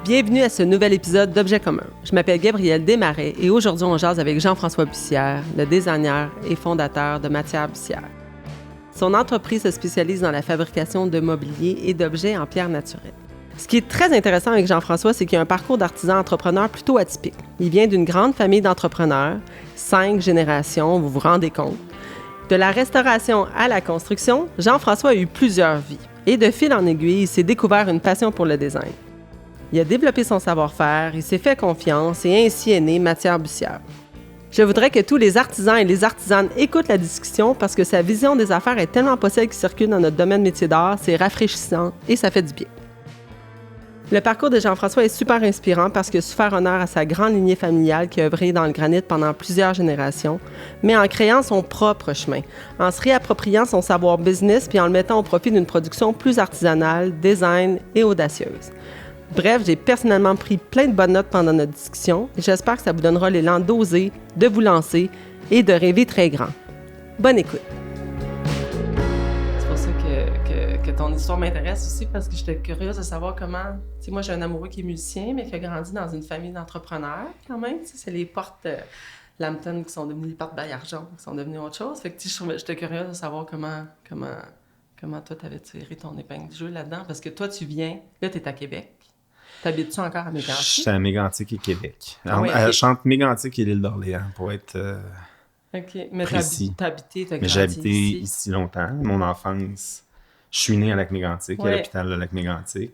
Bienvenue à ce nouvel épisode d'Objets communs. Je m'appelle Gabrielle Desmarais et aujourd'hui, on jase avec Jean-François Bussière, le designer et fondateur de Matières Bussière. Son entreprise se spécialise dans la fabrication de mobilier et d'objets en pierre naturelle. Ce qui est très intéressant avec Jean-François, c'est qu'il a un parcours d'artisan entrepreneur plutôt atypique. Il vient d'une grande famille d'entrepreneurs, 5 générations, vous vous rendez compte. De la restauration à la construction, Jean-François a eu plusieurs vies. Et de fil en aiguille, il s'est découvert une passion pour le design. Il a développé son savoir-faire, il s'est fait confiance et ainsi est née Matières Bussière. Je voudrais que tous les artisans et les artisanes écoutent la discussion parce que sa vision des affaires est tellement pas celle qui circule dans notre domaine métier d'art, c'est rafraîchissant et ça fait du bien. Le parcours de Jean-François est super inspirant parce que su faire honneur à sa grande lignée familiale qui a œuvré dans le granit pendant plusieurs générations, mais en créant son propre chemin, en se réappropriant son savoir business puis en le mettant au profit d'une production plus artisanale, design et audacieuse. Bref, j'ai personnellement pris plein de bonnes notes pendant notre discussion et j'espère que ça vous donnera l'élan d'oser, de vous lancer et de rêver très grand. Bonne écoute! C'est pour ça que ton histoire m'intéresse aussi parce que j'étais curieuse de savoir comment... Tu sais, moi, j'ai un amoureux qui est musicien, mais qui a grandi dans une famille d'entrepreneurs quand même. Tu sais, c'est les portes Lambton qui sont devenues les portes Baillargeon, qui sont devenues autre chose. Fait que tu sais, j'étais curieuse de savoir comment toi, t'avais tiré ton épingle du jeu là-dedans. Parce que toi, tu viens... Là, t'es à Québec. T'habites-tu encore à Mégantic? Je suis à Mégantic et Québec. Ah oui, okay. Je entre Mégantic et l'île d'Orléans, pour être OK. Mais précis. t'as habité, t'as Mais grandi j'ai habité ici longtemps. Mon enfance, je suis né à Lac-Mégantic, à l'hôpital de Lac-Mégantic.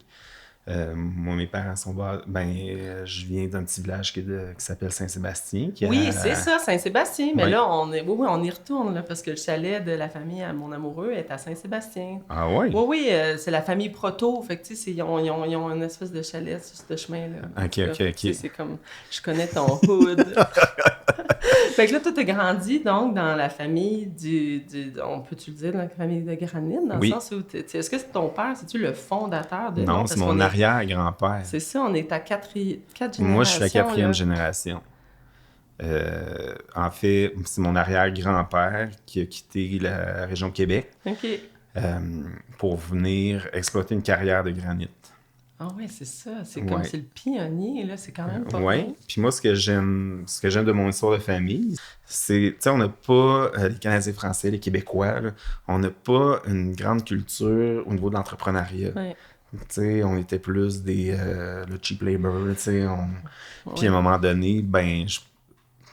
Moi, mes parents sont... je viens d'un petit village qui s'appelle Saint-Sébastien. C'est ça, Saint-Sébastien. Mais oui. là, on y retourne, là, parce que le chalet de la famille à mon amoureux est à Saint-Sébastien. Ah oui? Oui, c'est la famille Proto. Fait que, tu sais, ils ont une espèce de chalet sur ce chemin-là. OK. C'est comme... Je connais ton hood. Fait que là, toi, t'as grandi, donc, dans la famille on peut-tu le dire, dans la famille de granit, dans le sens où... Est-ce que c'est ton père, c'est-tu le fondateur de... Non, c'est mon arrière-grand-père. C'est ça, on est à 4 générations. Moi, je suis la 4e génération. En fait, c'est mon arrière-grand-père qui a quitté la région de Québec pour venir exploiter une carrière de granit. Ah oui, c'est ça. C'est comme c'est le pionnier, là. C'est quand même pas Oui. Puis moi, ce que j'aime de mon histoire de famille, c'est, tu sais, on n'a pas, les Canadiens français, les Québécois, là, on n'a pas une grande culture au niveau de l'entrepreneuriat. Oui. Tu sais, on était plus le cheap labor, tu sais. Puis à un moment donné, je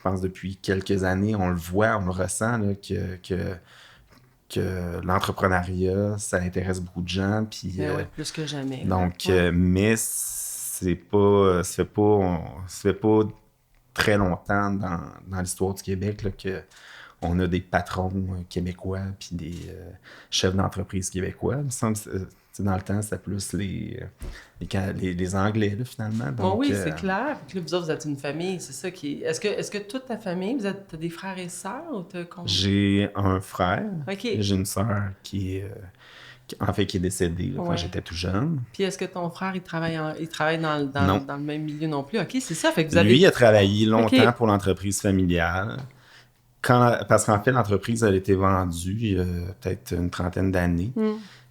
pense depuis quelques années, on le voit, on le ressent, là, que l'entrepreneuriat, ça intéresse beaucoup de gens. Puis, plus que jamais. Donc, mais ça fait pas très longtemps dans l'histoire du Québec là, qu'on a des patrons québécois puis des chefs d'entreprise québécois. Il me semble dans le temps, c'était plus les Anglais, là, finalement. Donc, oui, c'est clair. Puis là, vous autres, vous êtes une famille, c'est ça qui est... Est-ce que toute ta famille, t'as des frères et sœurs ou t'as... J'ai un frère. Okay. J'ai une sœur qui est décédée là, quand j'étais tout jeune. Puis est-ce que ton frère, il travaille dans le même milieu non plus? OK, c'est ça. Fait que vous avez... Lui, il a travaillé longtemps pour l'entreprise familiale. Parce qu'en fait, l'entreprise a été vendue il y a peut-être une trentaine d'années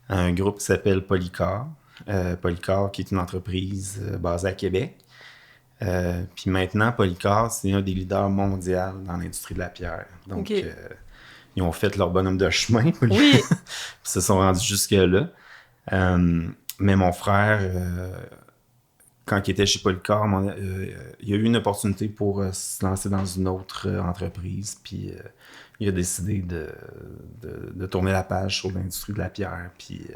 à un groupe qui s'appelle Polycar. Polycar, qui est une entreprise basée à Québec. Puis maintenant, Polycar, c'est un des leaders mondiaux dans l'industrie de la pierre. Donc, ils ont fait leur bonhomme de chemin. Oui. Puis se sont rendus jusque-là. Mais mon frère, quand il était chez Polycar, il a eu une opportunité pour se lancer dans une autre entreprise. Puis il a décidé de tourner la page sur l'industrie de la pierre. Puis,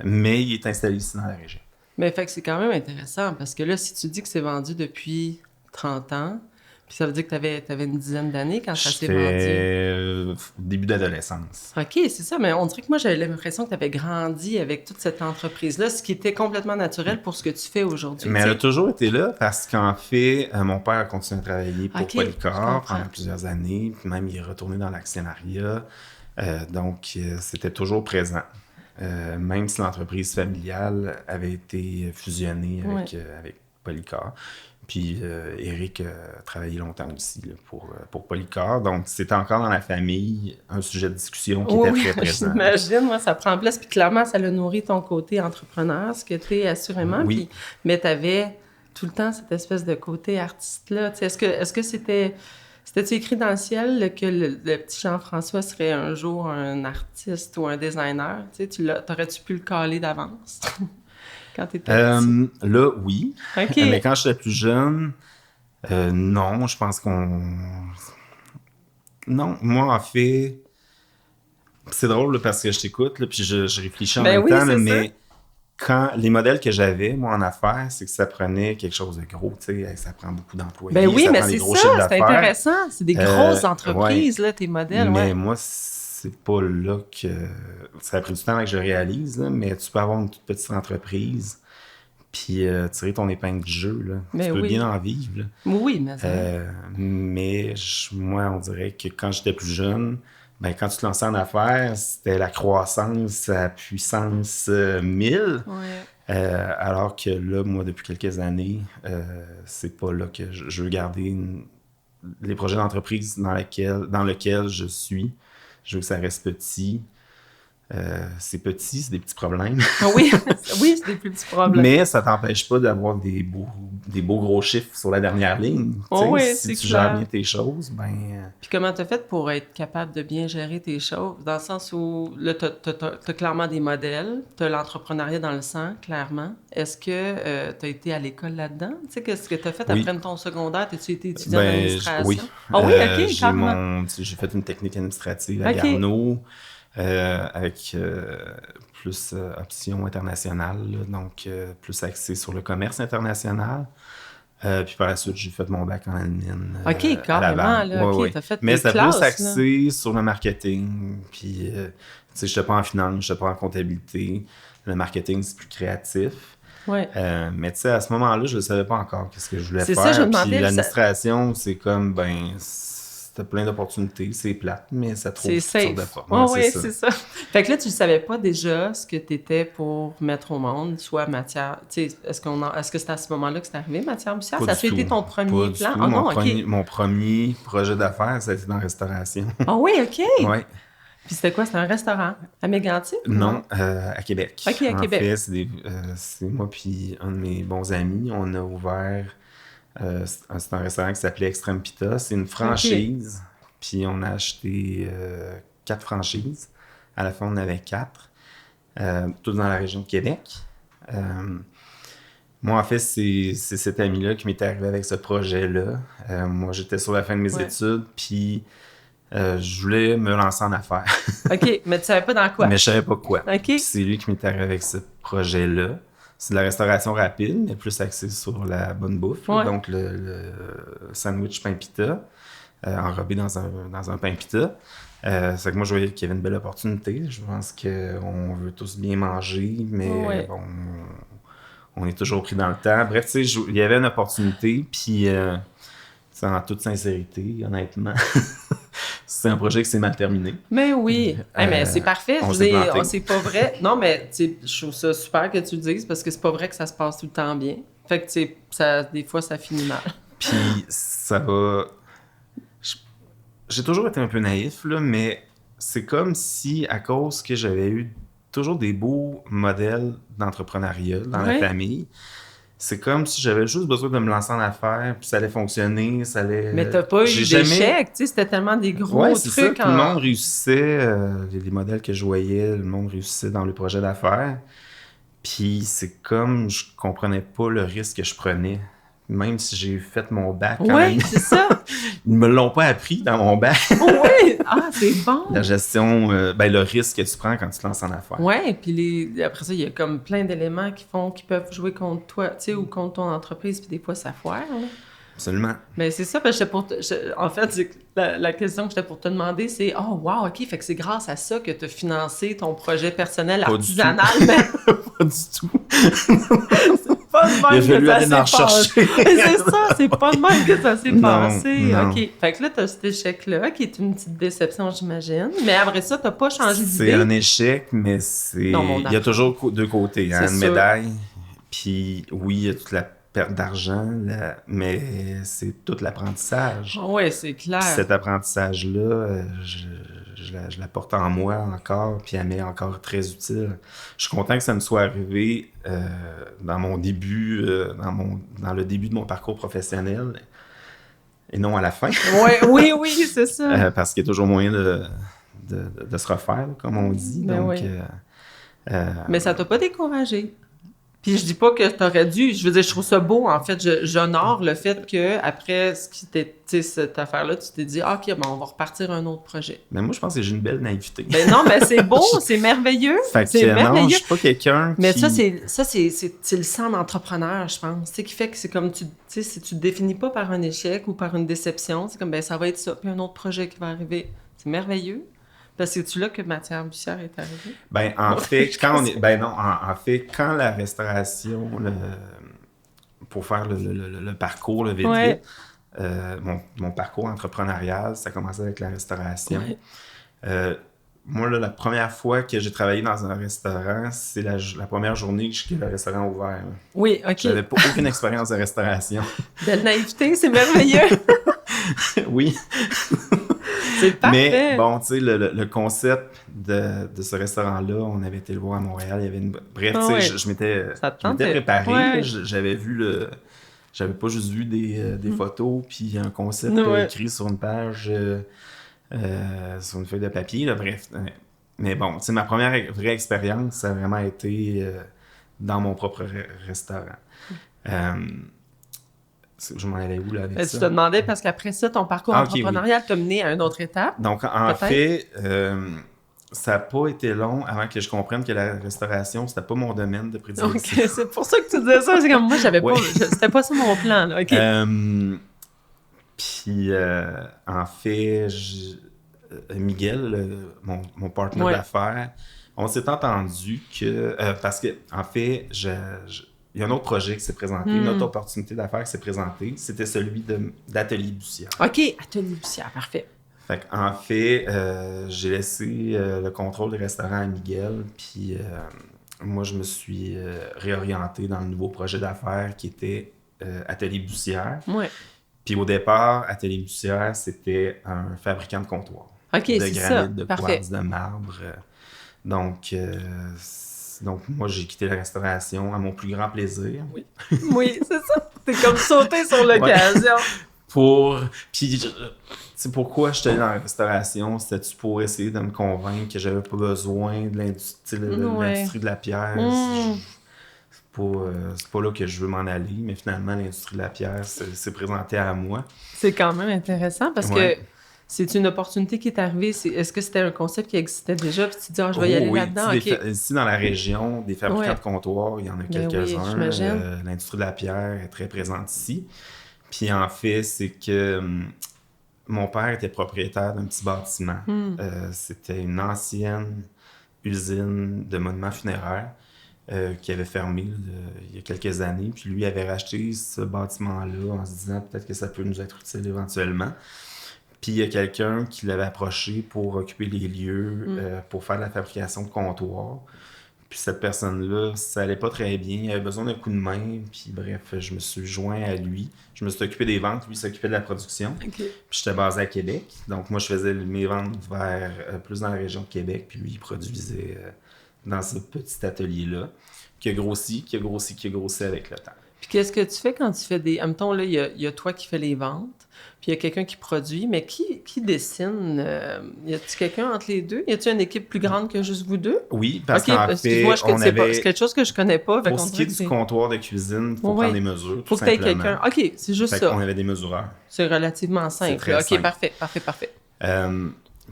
mais il est installé ici dans la région. Mais fait que c'est quand même intéressant parce que là, si tu dis que c'est vendu depuis 30 ans, puis ça veut dire que t'avais une dizaine d'années quand ça s'est vendu. Début d'adolescence. OK, c'est ça, mais on dirait que moi, j'avais l'impression que t'avais grandi avec toute cette entreprise-là, ce qui était complètement naturel pour ce que tu fais aujourd'hui. Mais elle a toujours été là parce qu'en fait, mon père a continué à travailler pour Polycar pendant plusieurs années, puis même il est retourné dans l'actionnariat, donc c'était toujours présent. Même si l'entreprise familiale avait été fusionnée avec Polycar. Puis Éric a travaillé longtemps aussi là, pour Polycar. Donc, c'était encore dans la famille un sujet de discussion qui était très présent. J'imagine, moi, ça prend place. Puis clairement, ça a nourri ton côté entrepreneur, ce que tu es assurément. Oui. Puis, mais tu avais tout le temps cette espèce de côté artiste-là. Est-ce que c'était-tu écrit dans le ciel que le petit Jean-François serait un jour un artiste ou un designer? T'aurais-tu pu le caler d'avance? Quand tu étais petit? Là, oui. Okay. Mais quand j'étais plus jeune, non, je pense qu'on... Non, moi, en fait, c'est drôle là, parce que je t'écoute, là, puis je réfléchis en même temps, là, mais quand les modèles que j'avais, moi, en affaires, c'est que ça prenait quelque chose de gros, tu sais, ça prend beaucoup d'employés, ben oui, ça mais prend des c'est gros ça, chiffres c'est d'affaires. intéressant, c'est des grosses entreprises, là, tes modèles, mais moi, c'est pas là que... Ça a pris du temps avant que je réalise, là, mais tu peux avoir une toute petite entreprise puis tirer ton épingle du jeu, là. Mais tu peux bien en vivre, là. Oui, mais moi, on dirait que quand j'étais plus jeune, ben quand tu te lançais en affaires, c'était la croissance à puissance 1000. Alors que là, moi, depuis quelques années, c'est pas là que je veux garder les projets d'entreprise dans lesquels je suis. Je veux que ça reste petit. C'est petit, c'est des petits problèmes. Oui, c'est des plus petits problèmes. Mais ça t'empêche pas d'avoir des beaux gros chiffres sur la dernière ligne. Si tu gères bien tes choses, ben... Puis comment t'as fait pour être capable de bien gérer tes choses? Dans le sens où, là, t'as clairement des modèles, t'as l'entrepreneuriat dans le sang, clairement. Est-ce que t'as été à l'école là-dedans? Tu sais, qu'est-ce que t'as fait après ton secondaire? T'as-tu été étudiant en administration? Oui. Ah oui, OK, carrément. J'ai fait une technique administrative à Garneau. Avec plus option internationale, là, donc plus axé sur le commerce international. Puis par la suite, j'ai fait mon bac en admin. OK, carrément, là, OK, t'as fait mais tes c'était classes, plus axé sur le marketing, puis tu sais, j'étais pas en finance, j'étais pas en comptabilité. Le marketing, c'est plus créatif. Ouais. Mais tu sais, à ce moment-là, je ne savais pas encore qu'est-ce que je voulais faire. Ça, je me demandais. Puis l'administration, c'est comme, t'as plein d'opportunités, c'est plate, mais ça trouve toutes sortes de formes. Oui, c'est ça. Fait que là, tu ne savais pas déjà ce que tu étais pour mettre au monde, soit matière... Tu sais, est-ce que c'était à ce moment-là que c'est arrivé, Matière Bussière? Ça a été ton premier plan? Ah non, OK. Mon premier projet d'affaires, ça a été dans la restauration. Ah oui, OK. Oui. Puis c'était quoi? C'était un restaurant? À Mégantic? Non, à Québec. OK, à Québec. En fait, c'est moi puis un de mes bons amis, on a ouvert... c'est un restaurant qui s'appelait Extreme Pita. C'est une franchise. Puis on a acheté 4 franchises. À la fin, on avait 4. Toutes dans la région de Québec. Moi, en fait, c'est cet ami-là qui m'était arrivé avec ce projet-là. Moi, j'étais sur la fin de mes études. Puis je voulais me lancer en affaires. OK, mais tu savais pas dans quoi? Mais je savais pas quoi. OK. Puis c'est lui qui m'était arrivé avec ce projet-là. C'est de la restauration rapide, mais plus axée sur la bonne bouffe. Ouais. Donc, le sandwich pain pita, enrobé dans un pain pita. C'est que moi, je voyais qu'il y avait une belle opportunité. Je pense qu'on veut tous bien manger, mais bon, on est toujours pris dans le temps. Bref, tu sais, il y avait une opportunité, puis en toute sincérité, honnêtement, c'est un projet qui s'est mal terminé. Mais oui, mais c'est parfait. C'est pas vrai. Non, mais je trouve ça super que tu le dises parce que c'est pas vrai que ça se passe tout le temps bien. Fait que des fois, ça finit mal. Puis ça va... J'ai toujours été un peu naïf, là, mais c'est comme si, à cause que j'avais eu toujours des beaux modèles d'entrepreneuriat dans la famille, c'est comme si j'avais juste besoin de me lancer en affaires, puis ça allait fonctionner, ça allait... Mais t'as pas eu d'échec, tu sais, c'était tellement des gros trucs. C'est ça, tout le monde réussissait, les modèles que je voyais, le monde réussissait dans le projet d'affaires. Puis c'est comme, je comprenais pas le risque que je prenais. Même si j'ai fait mon bac quand même. Oui, c'est ça. Ils me l'ont pas appris dans mon bac. Oui, c'est bon. La gestion, le risque que tu prends quand tu te lances en affaires. Oui, puis après ça, il y a comme plein d'éléments qui peuvent jouer contre toi, tu sais, ou contre ton entreprise, puis des fois, ça foire, là. Absolument. Mais c'est ça, parce que en fait, la question que j'étais pour te demander, c'est « Oh, wow, OK, fait que c'est grâce à ça que tu as financé ton projet personnel artisanal. » Pas du tout. C'est pas de même que ça s'est passé. C'est ça, c'est pas de même que ça s'est passé. Non. OK. Fait que là, t'as cet échec-là, qui est une petite déception, j'imagine. Mais après ça, t'as pas changé d'idée. C'est un échec, mais il y a toujours deux côtés. Une médaille. Puis oui, il y a toute la perte d'argent, mais c'est tout l'apprentissage. Oui, c'est clair. Puis cet apprentissage-là, je la porte en moi encore, puis elle m'est encore très utile. Je suis content que ça me soit arrivé dans mon début, dans le début de mon parcours professionnel, et non à la fin. Oui, c'est ça. Parce qu'il y a toujours moyen de se refaire, comme on dit. Ben donc, oui. Mais ça t'a pas découragé. Puis je dis pas que t'aurais dû, je veux dire, je trouve ça beau, en fait, j'honore le fait que après cette affaire-là, tu t'es dit, OK, bon, on va repartir un autre projet. Mais moi, je pense que j'ai une belle naïveté. Ben non, mais c'est beau, c'est merveilleux. Fait que c'est merveilleux. non, je suis pas quelqu'un mais qui... c'est le sang d'entrepreneur, je pense. Tu sais, qui fait que c'est comme, tu sais, si tu te définis pas par un échec ou par une déception, c'est comme, ben ça va être ça, puis un autre projet qui va arriver. C'est merveilleux. Parce que c'est-tu là que Mathias Bussière est arrivé? Ben, en fait, quand la restauration, pour faire le parcours, vite, Ouais. mon parcours entrepreneurial, ça a commencé avec la restauration. Ouais. Moi, là, la première fois que j'ai travaillé dans un restaurant, c'est la première journée que le restaurant a ouvert. Là. Oui, OK. J'avais pas aucune expérience de restauration. Belle naïveté, c'est merveilleux! Oui. C'est parfait! Mais bon, tu sais, le concept de ce restaurant-là, on avait été le voir à Montréal, il y avait une... Bref, tu sais, je m'étais préparé, ouais. J'avais vu J'avais pas juste vu des photos, puis un concept écrit sur une page, sur une feuille de papier, là, bref. Mais bon, tu sais, ma première vraie expérience, ça a vraiment été dans mon propre restaurant. Je m'en allais où, là, avec ça? Tu te demandais, parce qu'après ça, ton parcours entrepreneurial t'a mené à une autre étape. Donc, en fait, ça n'a pas été long avant que je comprenne que la restauration, c'était pas mon domaine de prédilection. OK, c'est pour ça que tu disais ça. C'est comme moi, j'avais pas... C'était pas ça mon plan, là. OK. Puis, en fait, Miguel, mon partenaire d'affaires, on s'est entendu que... parce que, en fait, il y a un autre projet qui s'est présenté, une autre opportunité d'affaires qui s'est présentée. C'était celui d'Atelier Bussière. OK, Atelier Bussière, parfait. En fait, j'ai laissé le contrôle du restaurant à Miguel, puis moi, je me suis réorienté dans le nouveau projet d'affaires qui était Atelier Bussière. Ouais. Puis au départ, Atelier Bussière, c'était un fabricant de comptoirs. OK, c'est ça. De granit, de quartz, de marbre. Donc, moi, j'ai quitté la restauration à mon plus grand plaisir. Oui, oui, c'est ça. T'es comme sauté sur l'occasion. Puis, tu sais, pourquoi je suis allé dans la restauration? C'était-tu pour essayer de me convaincre que j'avais pas besoin de l'industrie de la pierre? C'est pas là que je veux m'en aller, mais finalement, l'industrie de la pierre s'est présentée à moi. C'est quand même intéressant parce que c'est une opportunité qui est arrivée. Est-ce que c'était un concept qui existait déjà? Puis tu te dis, je vais y aller là-dedans. Ici, dans la région, des fabricants de comptoirs, il y en a quelques-uns. L'industrie de la pierre est très présente ici. Puis en fait, c'est que mon père était propriétaire d'un petit bâtiment. C'était une ancienne usine de monuments funéraires qui avait fermé il y a quelques années. Puis lui avait racheté ce bâtiment-là en se disant peut-être que ça peut nous être utile éventuellement. Puis il y a quelqu'un qui l'avait approché pour occuper les lieux, pour faire de la fabrication de comptoirs. Puis cette personne-là, ça allait pas très bien. Il avait besoin d'un coup de main. Puis bref, je me suis joint à lui. Je me suis occupé des ventes. Lui s'occupait de la production. Okay. Puis j'étais basé à Québec. Donc moi, je faisais mes ventes plus dans la région de Québec. Puis lui, il produisait dans ce petit atelier-là qui a grossi avec le temps. Puis qu'est-ce que tu fais quand tu fais des... Admettons, là, il y a toi qui fais les ventes. Puis il y a quelqu'un qui produit, mais qui dessine? Y a-t-il quelqu'un entre les deux? Y a-t-il une équipe plus grande que juste vous deux? Oui, parce qu'en fait, c'est quelque chose que je connais pas. Pour ce qui est du comptoir de cuisine, il faut prendre des mesures, faut que tu aies quelqu'un. OK, c'est juste ça. On avait des mesureurs. C'est relativement simple. OK, simple. Parfait.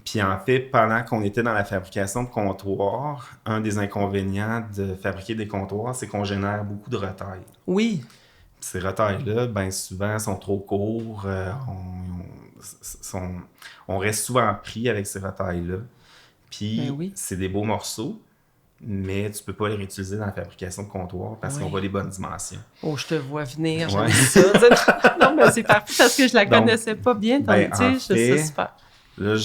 Puis en fait, pendant qu'on était dans la fabrication de comptoirs, un des inconvénients de fabriquer des comptoirs, c'est qu'on génère beaucoup de retailles. Oui. Ces retailles-là, bien souvent, sont trop courts. On reste souvent pris avec ces retailles-là. Puis c'est des beaux morceaux, mais tu peux pas les réutiliser dans la fabrication de comptoirs parce qu'on voit les bonnes dimensions. Oh, je te vois venir, j'aime ça. Non, mais c'est parfait parce que je la connaissais pas bien, ton tige, c'est super. Là,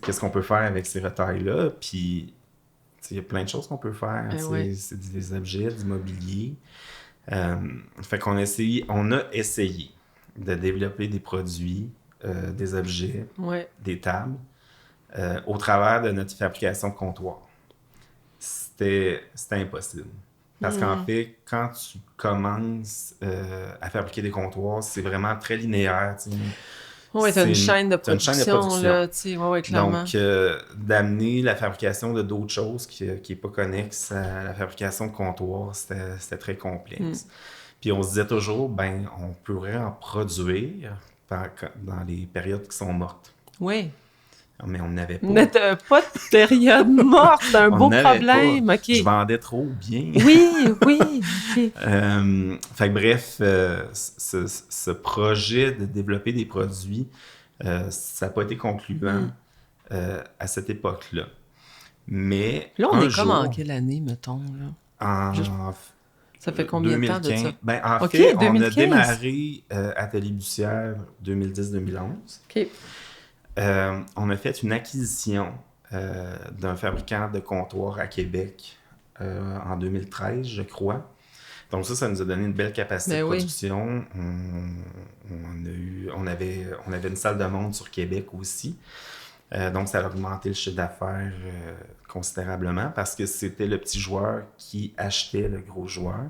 qu'est-ce qu'on peut faire avec ces retailles-là? Puis, il y a plein de choses qu'on peut faire. C'est des objets, du mobilier. Fait qu'on on a essayé de développer des produits, des objets, des tables, au travers de notre fabrication de comptoir. C'était impossible. Parce qu'en fait, quand tu commences à fabriquer des comptoirs, c'est vraiment très linéaire. Oui, t'as une chaîne de production, là, tu sais, oui, clairement. Donc, d'amener la fabrication de d'autres choses qui n'est pas connexe à la fabrication de comptoirs, c'était très complexe. Puis on se disait toujours, on pourrait en produire dans les périodes qui sont mortes. Oui. Mais on n'avait pas. Mais t'as pas de période morte, c'est un beau problème. Pas. Okay. Je vendais trop bien. Oui. Okay. Fait que bref, ce projet de développer des produits, ça n'a pas été concluant à cette époque-là. Mais là, on est comme en quelle année, mettons? Là? Ça fait combien 2015. De temps de ça? En fait, 2015. On a démarré Atelier Bussière 2010-2011. OK. On a fait une acquisition d'un fabricant de comptoirs à Québec en 2013, je crois. Donc ça nous a donné une belle capacité de production. On avait une salle de montre sur Québec aussi. Donc ça a augmenté le chiffre d'affaires considérablement parce que c'était le petit joueur qui achetait le gros joueur.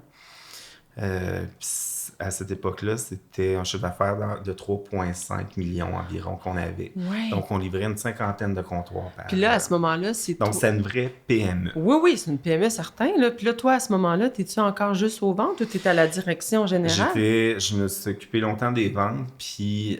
À cette époque-là, c'était un chiffre d'affaires de 3,5 millions environ qu'on avait. Ouais. Donc, on livrait une cinquantaine de comptoirs par an. Puis là, à ce moment-là, c'est... Donc, c'est une vraie PME. Oui, c'est une PME, certain. Là. Puis là, toi, à ce moment-là, t'es-tu encore juste aux ventes ou t'es à la direction générale? Je me suis occupé longtemps des ventes, puis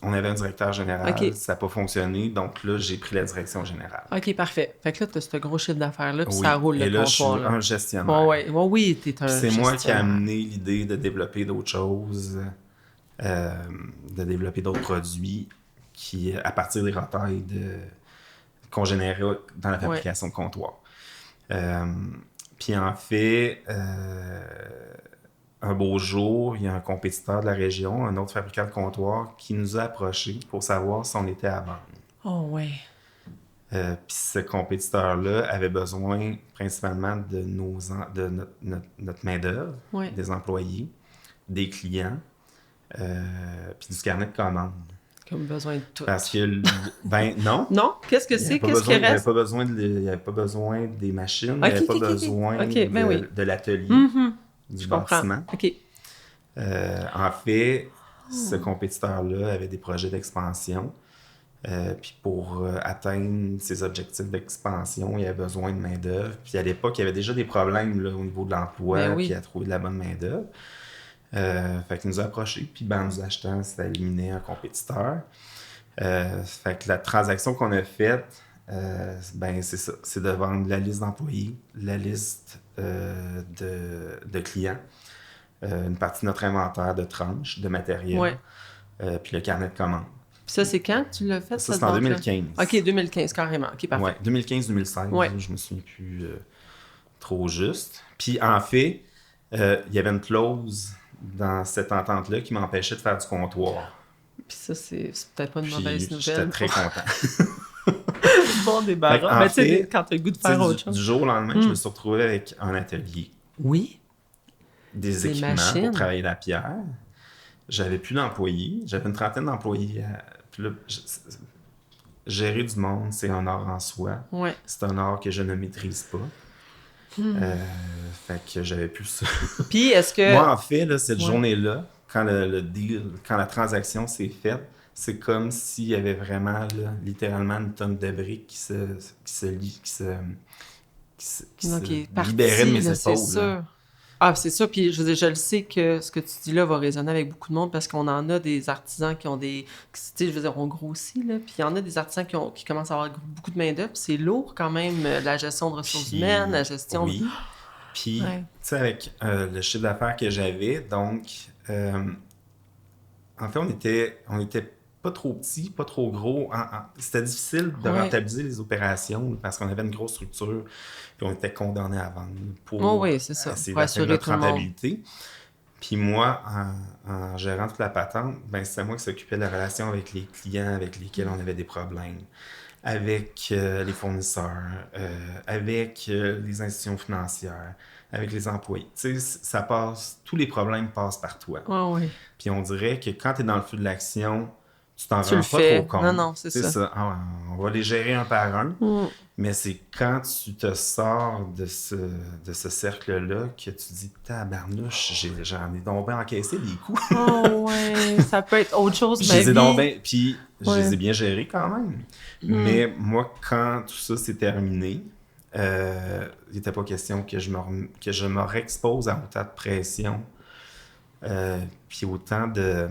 on avait un directeur général. Okay. Ça n'a pas fonctionné, donc là, j'ai pris la direction générale. OK, parfait. Fait que là, tu as ce gros chiffre d'affaires-là, puis ça roule le comptoir. Et là, je suis un gestionnaire. Oui, tu es un gestionnaire. C'est moi qui ai amené l'idée de développer d'autres choses, de développer d'autres produits à partir des retailles qu'on générait dans la fabrication de comptoirs. Puis en fait... un beau jour, il y a un compétiteur de la région, un autre fabricant de comptoir, qui nous a approchés pour savoir si on était à vendre. Oh, ouais. Puis ce compétiteur-là avait besoin principalement de notre main-d'œuvre, des employés, des clients, puis du carnet de commandes. Comme besoin de tout. Parce que, non. Non? Qu'est-ce que c'est? Qu'est-ce qui reste? Il n'y avait pas besoin des machines, il n'y avait pas besoin de l'atelier. Mm-hmm. Du bâtiment. OK. En fait, ce compétiteur-là avait des projets d'expansion. Puis pour atteindre ses objectifs d'expansion, il avait besoin de main-d'œuvre. Puis à l'époque, il y avait déjà des problèmes là, au niveau de l'emploi, puis à trouver de la bonne main-d'œuvre. Fait qu'il nous a approchés, puis en nous achetant, ça éliminait un compétiteur. Fait que la transaction qu'on a faite, c'est ça, c'est de vendre la liste d'employés, la liste de clients, une partie de notre inventaire de tranches, de matériel, puis le carnet de commandes. Puis ça, c'est quand que tu l'as fait? Ça, c'est en 2015. OK, 2015, carrément. OK, parfait. Oui, 2015-2016, je me souviens plus trop juste. Puis en fait, il y avait une clause dans cette entente-là qui m'empêchait de faire du comptoir. Puis ça, c'est peut-être pas une mauvaise nouvelle. J'étais très content. Bon débarras. Mais tu sais, quand tu as le goût de faire autre chose. Du jour au lendemain, je me suis retrouvé avec un atelier. Oui. Des équipements pour travailler la pierre. J'avais plus d'employés. J'avais une trentaine d'employés. Puis là, gérer du monde, c'est un art en soi. Ouais. C'est un art que je ne maîtrise pas. Fait que j'avais plus ça. Puis est-ce que... Moi, en fait, là, cette journée-là, quand le deal, quand la transaction s'est faite, c'est comme s'il y avait vraiment, là, littéralement, une tonne de briques qui se libérait de mes épaules. C'est sûr. Ah, c'est ça. Puis je veux dire, je le sais que ce que tu dis là va résonner avec beaucoup de monde parce qu'on en a des artisans qui ont tu sais, je veux dire, on grossit, là. Puis il y en a des artisans qui commencent à avoir beaucoup de main-d'œuvre. C'est lourd quand même, la gestion de ressources humaines, la gestion... Oui. Puis, tu sais, avec le chiffre d'affaires que j'avais, donc, en fait, on était pas trop petit, pas trop gros. C'était difficile de rentabiliser les opérations parce qu'on avait une grosse structure puis on était condamnés à vendre pour essayer d'atteindre notre rentabilité. Puis moi, en gérant toute la patente, c'est moi qui s'occupais de la relation avec les clients avec lesquels on avait des problèmes. avec les fournisseurs, avec les institutions financières, avec les employés. Tu sais, ça passe, tous les problèmes passent par toi. Oh, oui. Puis on dirait que quand tu es dans le feu de l'action, tu t'en Tu rends le pas fais. trop compte. Non, c'est ça. Ah, on va les gérer un par un, mais c'est quand tu te sors de ce cercle-là que tu dis « Tabarnouche, j'en ai donc bien encaissé des coups. » Oh, ouais, ça peut être autre chose, je les ai bien gérés quand même. Mais moi, quand tout ça s'est terminé, il n'était pas question que je me réexpose à autant de pression, puis autant de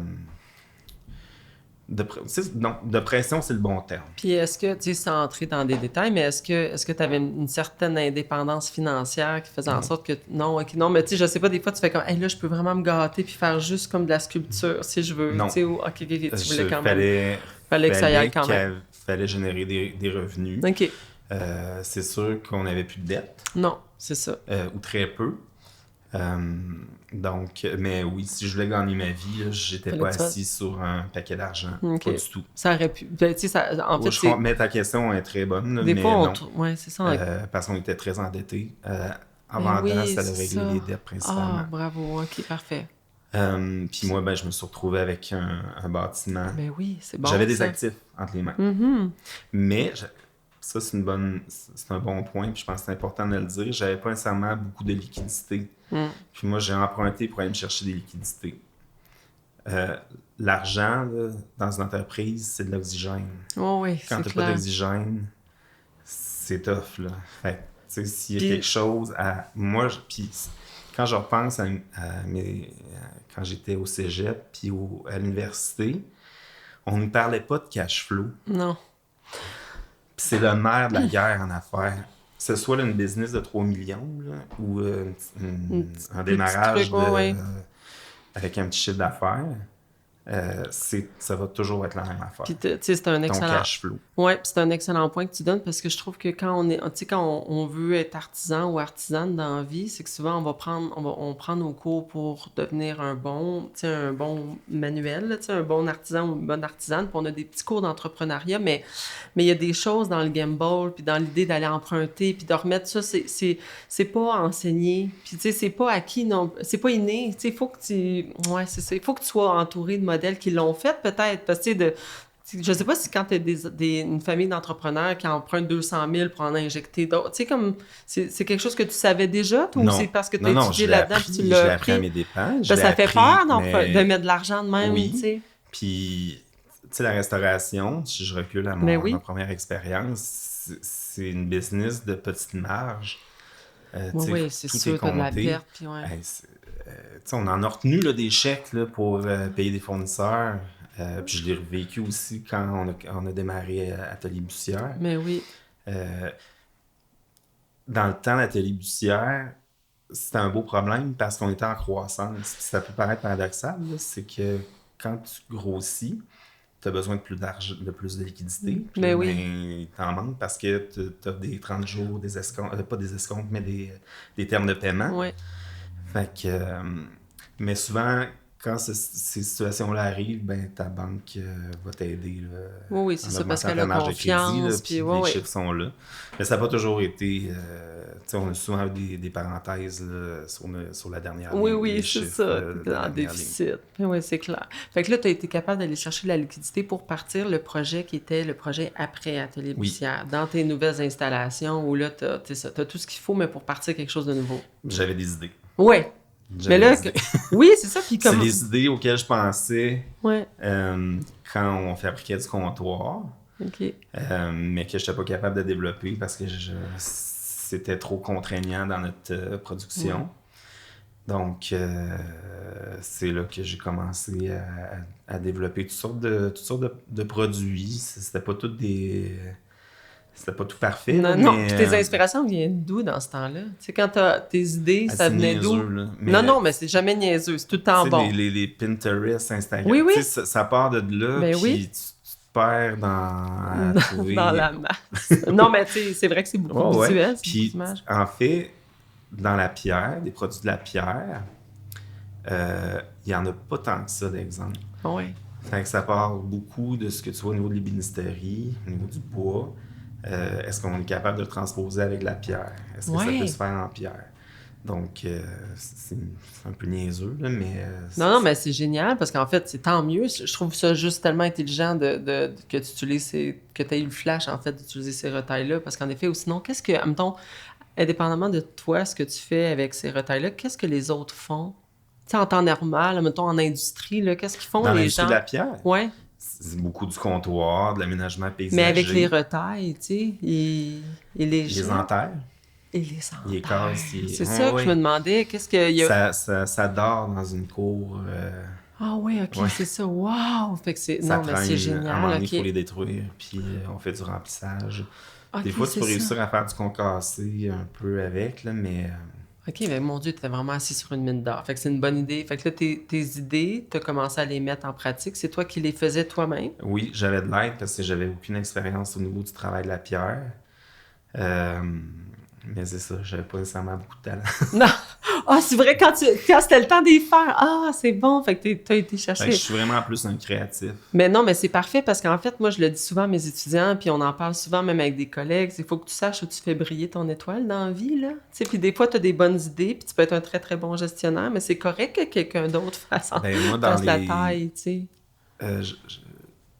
pression, c'est le bon terme. Puis est-ce que, tu sais, sans entrer dans des détails, mais est-ce que tu avais une certaine indépendance financière qui faisait en sorte que... Non, mais tu sais, je sais pas, des fois, tu fais comme, hey, là, je peux vraiment me gâter puis faire juste comme de la sculpture, si je veux. Non. Tu sais, OK, tu voulais quand même... Fallait que ça y aille quand même. Fallait générer des revenus. OK. C'est sûr qu'on n'avait plus de dette. Non, c'est ça. Ou très peu. Donc, mais oui, si je voulais gagner ma vie, là, j'étais pas assis sur un paquet d'argent. Okay. Pas du tout. Ça aurait pu... Ben, tu sais, en fait, mais ta question est très bonne, des mais fois, non. Ouais, c'est ça. Parce qu'on était très endettés. En vendant, ça devait régler les dettes principalement. Ah, bravo. OK, parfait. Puis moi, je me suis retrouvé avec un bâtiment. Ben oui, c'est bon. J'avais des actifs entre les mains. Mm-hmm. Mais... Ça, c'est un bon point, puis je pense que c'est important de le dire. J'avais pas nécessairement beaucoup de liquidités. Puis moi, j'ai emprunté pour aller me chercher des liquidités. L'argent, là, dans une entreprise, c'est de l'oxygène. Oh oui, quand t'as pas d'oxygène, c'est tough, là. Fait tu sais, s'il y a quelque chose à... Moi, puis quand je repense quand j'étais au cégep puis à l'université, on ne parlait pas de cash flow. Non. Puis c'est le nerf de la guerre en affaires. Que ce soit là, une business de 3 millions là, ou un démarrage avec un petit chiffre d'affaires, ça va toujours être la même affaire. Puis, tu sais, c'est un excellent... Ton cash flow. Oui, puis c'est un excellent point que tu donnes parce que je trouve que quand on veut être artisan ou artisane dans la vie, c'est que souvent on prend nos cours pour devenir un bon manuel, un bon artisan ou une bonne artisane, puis on a des petits cours d'entrepreneuriat, mais il y a des choses dans le gamble, puis dans l'idée d'aller emprunter, puis de remettre ça, c'est pas enseigné, puis tu sais, c'est pas acquis, non, c'est pas inné, tu sais, il faut que il faut que tu sois entouré de modèles qui l'ont fait, peut-être, parce que je sais pas si quand tu es une famille d'entrepreneurs qui empruntent 200 000 pour en injecter d'autres, tu sais, comme, c'est quelque chose que tu savais déjà, toi, ou c'est parce que tu as étudié là-dedans et tu l'as appris? À mes dépens. Ça fait peur de mettre de l'argent de même, oui. tu sais. Puis, tu sais, la restauration, si je recule à ma première expérience, c'est une business de petite marge. Oui, c'est sûr, tu as de la perte, puis on en a retenu là, des chèques là, pour payer des fournisseurs. Puis je l'ai revécu aussi quand on a démarré Atelier Bussière. Mais oui. Dans le temps d'Atelier Bussière, c'était un beau problème parce qu'on était en croissance. Ça peut paraître paradoxal, là, c'est que quand tu grossis, tu as besoin de plus de liquidité. Puis mais oui. T'en manques parce que tu as des 30 jours, des escomptes, pas des escomptes, mais des termes de paiement. Oui. Fait que, mais souvent, quand ces situations-là arrivent, ta banque va t'aider. Oui, c'est ça, parce qu'elle a confiance. Puis les chiffres sont là. Mais ça n'a pas toujours été... on a souvent eu des parenthèses là, sur la dernière ligne. Oui, c'est ça, en déficit. Oui, c'est clair. Fait que là, tu as été capable d'aller chercher la liquidité pour partir le projet qui était le projet après Atelier Bussière, dans tes nouvelles installations, où là, tu as tout ce qu'il faut, mais pour partir quelque chose de nouveau. J'avais des idées. Oui. Mais là, oui, c'est ça. Puis c'est les idées auxquelles je pensais quand on fabriquait du comptoir, mais que je n'étais pas capable de développer parce que c'était trop contraignant dans notre production. Ouais. Donc, c'est là que j'ai commencé à développer toutes sortes de produits. C'était pas tout parfait. Non, puis tes inspirations viennent d'où dans ce temps-là? Tu sais, quand t'as tes idées, ça venait d'où? Non, mais c'est jamais niaiseux, c'est tout le temps bon. Les Pinterest, Instagram, oui. Ça part de là, puis tu te perds dans la masse. Non, mais tu sais, c'est vrai que c'est beaucoup visuel, puis, en fait, dans la pierre, des produits de la pierre, il n'y en a pas tant que ça, d'exemple. Oui. Fait que ça part beaucoup de ce que tu vois au niveau de l'ébénisterie, au niveau du bois. Est-ce qu'on est capable de le transposer avec la pierre? Est-ce que ça peut se faire en pierre? Donc, c'est un peu niaiseux, là, mais... Non, mais c'est génial, parce qu'en fait, c'est tant mieux. Je trouve ça juste tellement intelligent que tu utilises que tu aies eu le flash, en fait, d'utiliser ces retailles-là, parce qu'en effet, ou sinon, qu'est-ce que, admettons, indépendamment de toi, ce que tu fais avec ces retailles-là, qu'est-ce que les autres font? Tu sais, en temps normal, mettons, en industrie, là, qu'est-ce qu'ils font, dans les gens? Dans l'industrie de la pierre? Ouais. C'est beaucoup du comptoir, de l'aménagement paysager. Mais avec les retailles, tu sais, et les gens... Les enterres. Et les enterres. Les cases. C'est ça que je me demandais. Qu'est-ce qu'il y a... Ça dort dans une cour. Ah oui, OK, c'est ça. Wow! Fait que c'est... Ça non, mais c'est génial. À un moment donné, il faut les détruire, puis on fait du remplissage. Des fois, tu peux réussir à faire du concassé un peu avec, là, mais... OK, mais mon Dieu, tu étais vraiment assis sur une mine d'or. Fait que c'est une bonne idée. Fait que là, tes idées, tu as commencé à les mettre en pratique. C'est toi qui les faisais toi-même? Oui, j'avais de l'aide parce que j'avais aucune expérience au niveau du travail de la pierre. Mais c'est ça, j'avais pas nécessairement beaucoup de talent. Non! Ah, c'est vrai, quand c'était le temps d'y faire. Ah, c'est bon, fait que t'as été chercher. Je suis vraiment plus un créatif. Mais non, mais c'est parfait parce qu'en fait, moi, je le dis souvent à mes étudiants, puis on en parle souvent même avec des collègues, il faut que tu saches où tu fais briller ton étoile dans la vie, là. Tu sais, puis des fois, tu as des bonnes idées, puis tu peux être un très, très bon gestionnaire, mais c'est correct que quelqu'un d'autre fasse la taille, tu sais.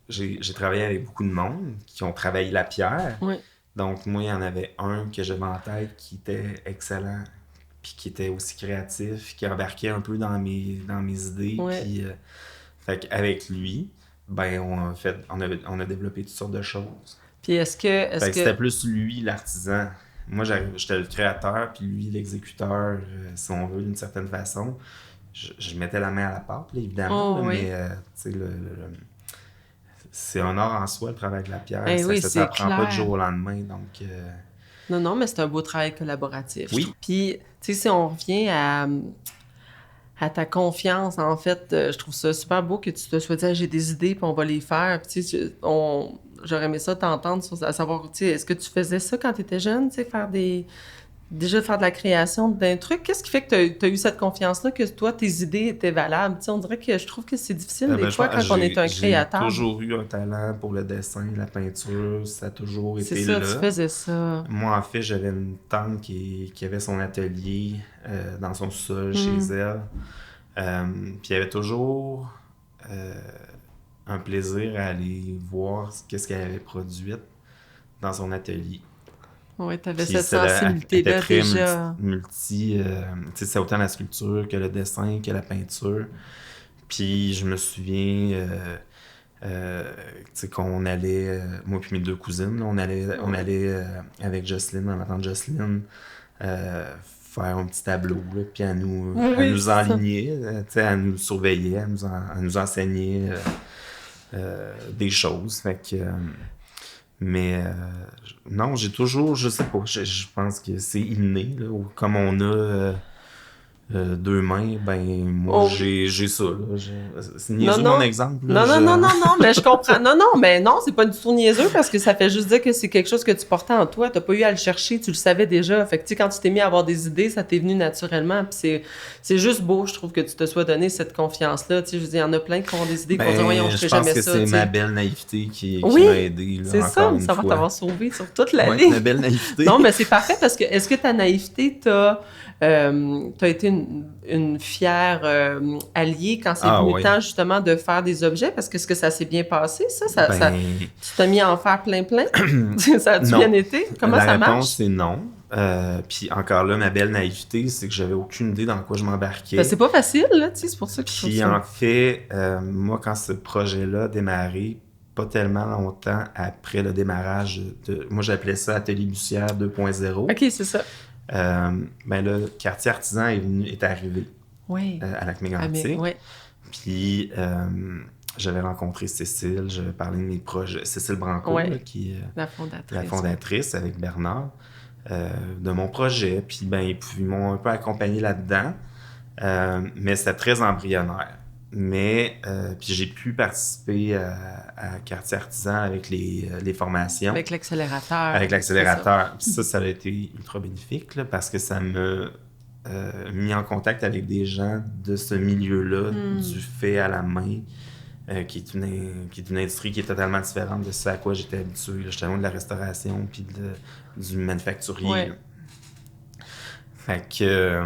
J'ai travaillé avec beaucoup de monde qui ont travaillé la pierre. Oui. Donc, moi, il y en avait un que j'avais en tête qui était excellent, puis qui était aussi créatif, qui embarquait un peu dans mes idées. Ouais. Puis, fait qu'avec lui, ben, on a développé toutes sortes de choses. Puis est-ce que C'était plus lui, l'artisan. Moi, j'étais le créateur, puis lui, l'exécuteur, si on veut, d'une certaine façon. Je mettais la main à la pâte, là, évidemment, oui. mais tu sais, c'est un art en soi, le travail de la pierre. Ça prend pas du jour au lendemain, donc... Non, mais c'est un beau travail collaboratif. Oui. Puis, tu sais, si on revient à ta confiance, en fait, je trouve ça super beau que tu te sois dit, j'ai des idées, puis on va les faire. Puis, tu sais, j'aurais aimé ça t'entendre, à savoir, tu sais, est-ce que tu faisais ça quand tu étais jeune, tu sais, déjà faire de la création d'un truc? Qu'est-ce qui fait que tu as eu cette confiance-là, que toi, tes idées étaient valables? Tu sais, on dirait que je trouve que c'est difficile des fois quand on est un créateur. J'ai toujours eu un talent pour le dessin, la peinture, ça a toujours été là. C'est ça, tu faisais ça. Moi, en fait, j'avais une tante qui avait son atelier dans son sous-sol chez elle. Puis il y avait toujours un plaisir à aller voir qu'est-ce qu'elle avait produit dans son atelier. Oui, tu avais cette sensibilité-là déjà. Tu sais, c'est autant la sculpture que le dessin, que la peinture. Puis je me souviens, tu sais, qu'on allait, moi puis mes deux cousines, on allait avec Jocelyne, ma tante Jocelyne, faire un petit tableau, là, puis à nous enligner, tu sais, à nous surveiller, à nous enseigner des choses. Fait que... mais non, j'ai toujours, je sais pas, je pense que c'est inné, là, comme on a deux mains, ben moi j'ai ça, là. C'est niaiseux mon exemple. Là, non, mais je comprends. Non, c'est pas du tout niaiseux parce que ça fait juste dire que c'est quelque chose que tu portais en toi, t'as pas eu à le chercher, tu le savais déjà. Fait que tu sais, quand tu t'es mis à avoir des idées, ça t'est venu naturellement, puis c'est juste beau, je trouve, que tu te sois donné cette confiance-là. Tu sais, je veux dire, il y en a plein qui ont des idées, qui vont dire, voyons, je ferais jamais ça. Je pense que c'est ma belle naïveté qui m'a aidé. Là, c'est ça va t'avoir sauvé sur toute la ligne. Ma belle naïveté. Non, mais c'est parfait parce que est-ce que ta naïveté t'as été une fière alliée quand c'est venu le temps justement de faire des objets? Parce que est-ce que ça s'est bien passé, ça? Tu t'as mis à en faire plein? Ça a-tu bien été? Comment ça marche? La réponse, c'est non. Puis encore là, ma belle naïveté, c'est que j'avais aucune idée dans quoi je m'embarquais. C'est pas facile, là, tu sais, c'est pour ça que je trouve ça. Puis en fait, moi, quand ce projet-là a démarré, pas tellement longtemps après le démarrage moi, j'appelais ça Atelier Bussière 2.0. OK, c'est ça. Ben le quartier artisan est arrivé à Lac-Mégantic. Puis j'avais rencontré Cécile, j'avais parlé de mes projets. Cécile Branco, là, qui est la fondatrice avec Bernard, de mon projet. Puis ils m'ont un peu accompagné là-dedans, mais c'était très embryonnaire. Mais puis j'ai pu participer à Quartier Artisan avec les formations. Avec l'accélérateur. Avec l'accélérateur. Puis ça a été ultra bénéfique là, parce que ça m'a mis en contact avec des gens de ce milieu-là, du fait à la main, qui est une industrie qui est totalement différente de ce à quoi j'étais habitué. J'étais loin de la restauration puis du manufacturier. Ouais. Fait que,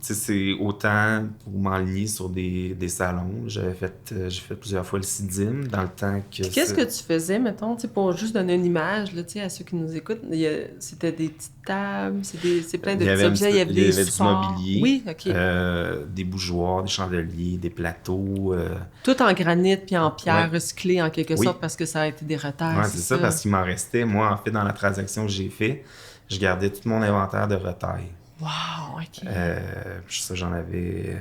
tu sais, c'est autant pour m'enligner sur des salons. J'ai fait plusieurs fois le CIDIM dans le temps que... Puis qu'est-ce que tu faisais, mettons, pour juste donner une image là, à ceux qui nous écoutent? C'était des petites tables, c'est plein de petits objets, il y avait des supports. Du mobilier, oui, OK. des bougeoirs, des chandeliers, des plateaux. Tout en granit puis en pierre ouais. recyclée en quelque sorte parce que ça a été des retards. Oui, c'est ça, parce qu'il m'en restait. Moi, en fait, dans la transaction que j'ai faite, je gardais tout mon inventaire de retail. Wow, OK. Ça, j'en avais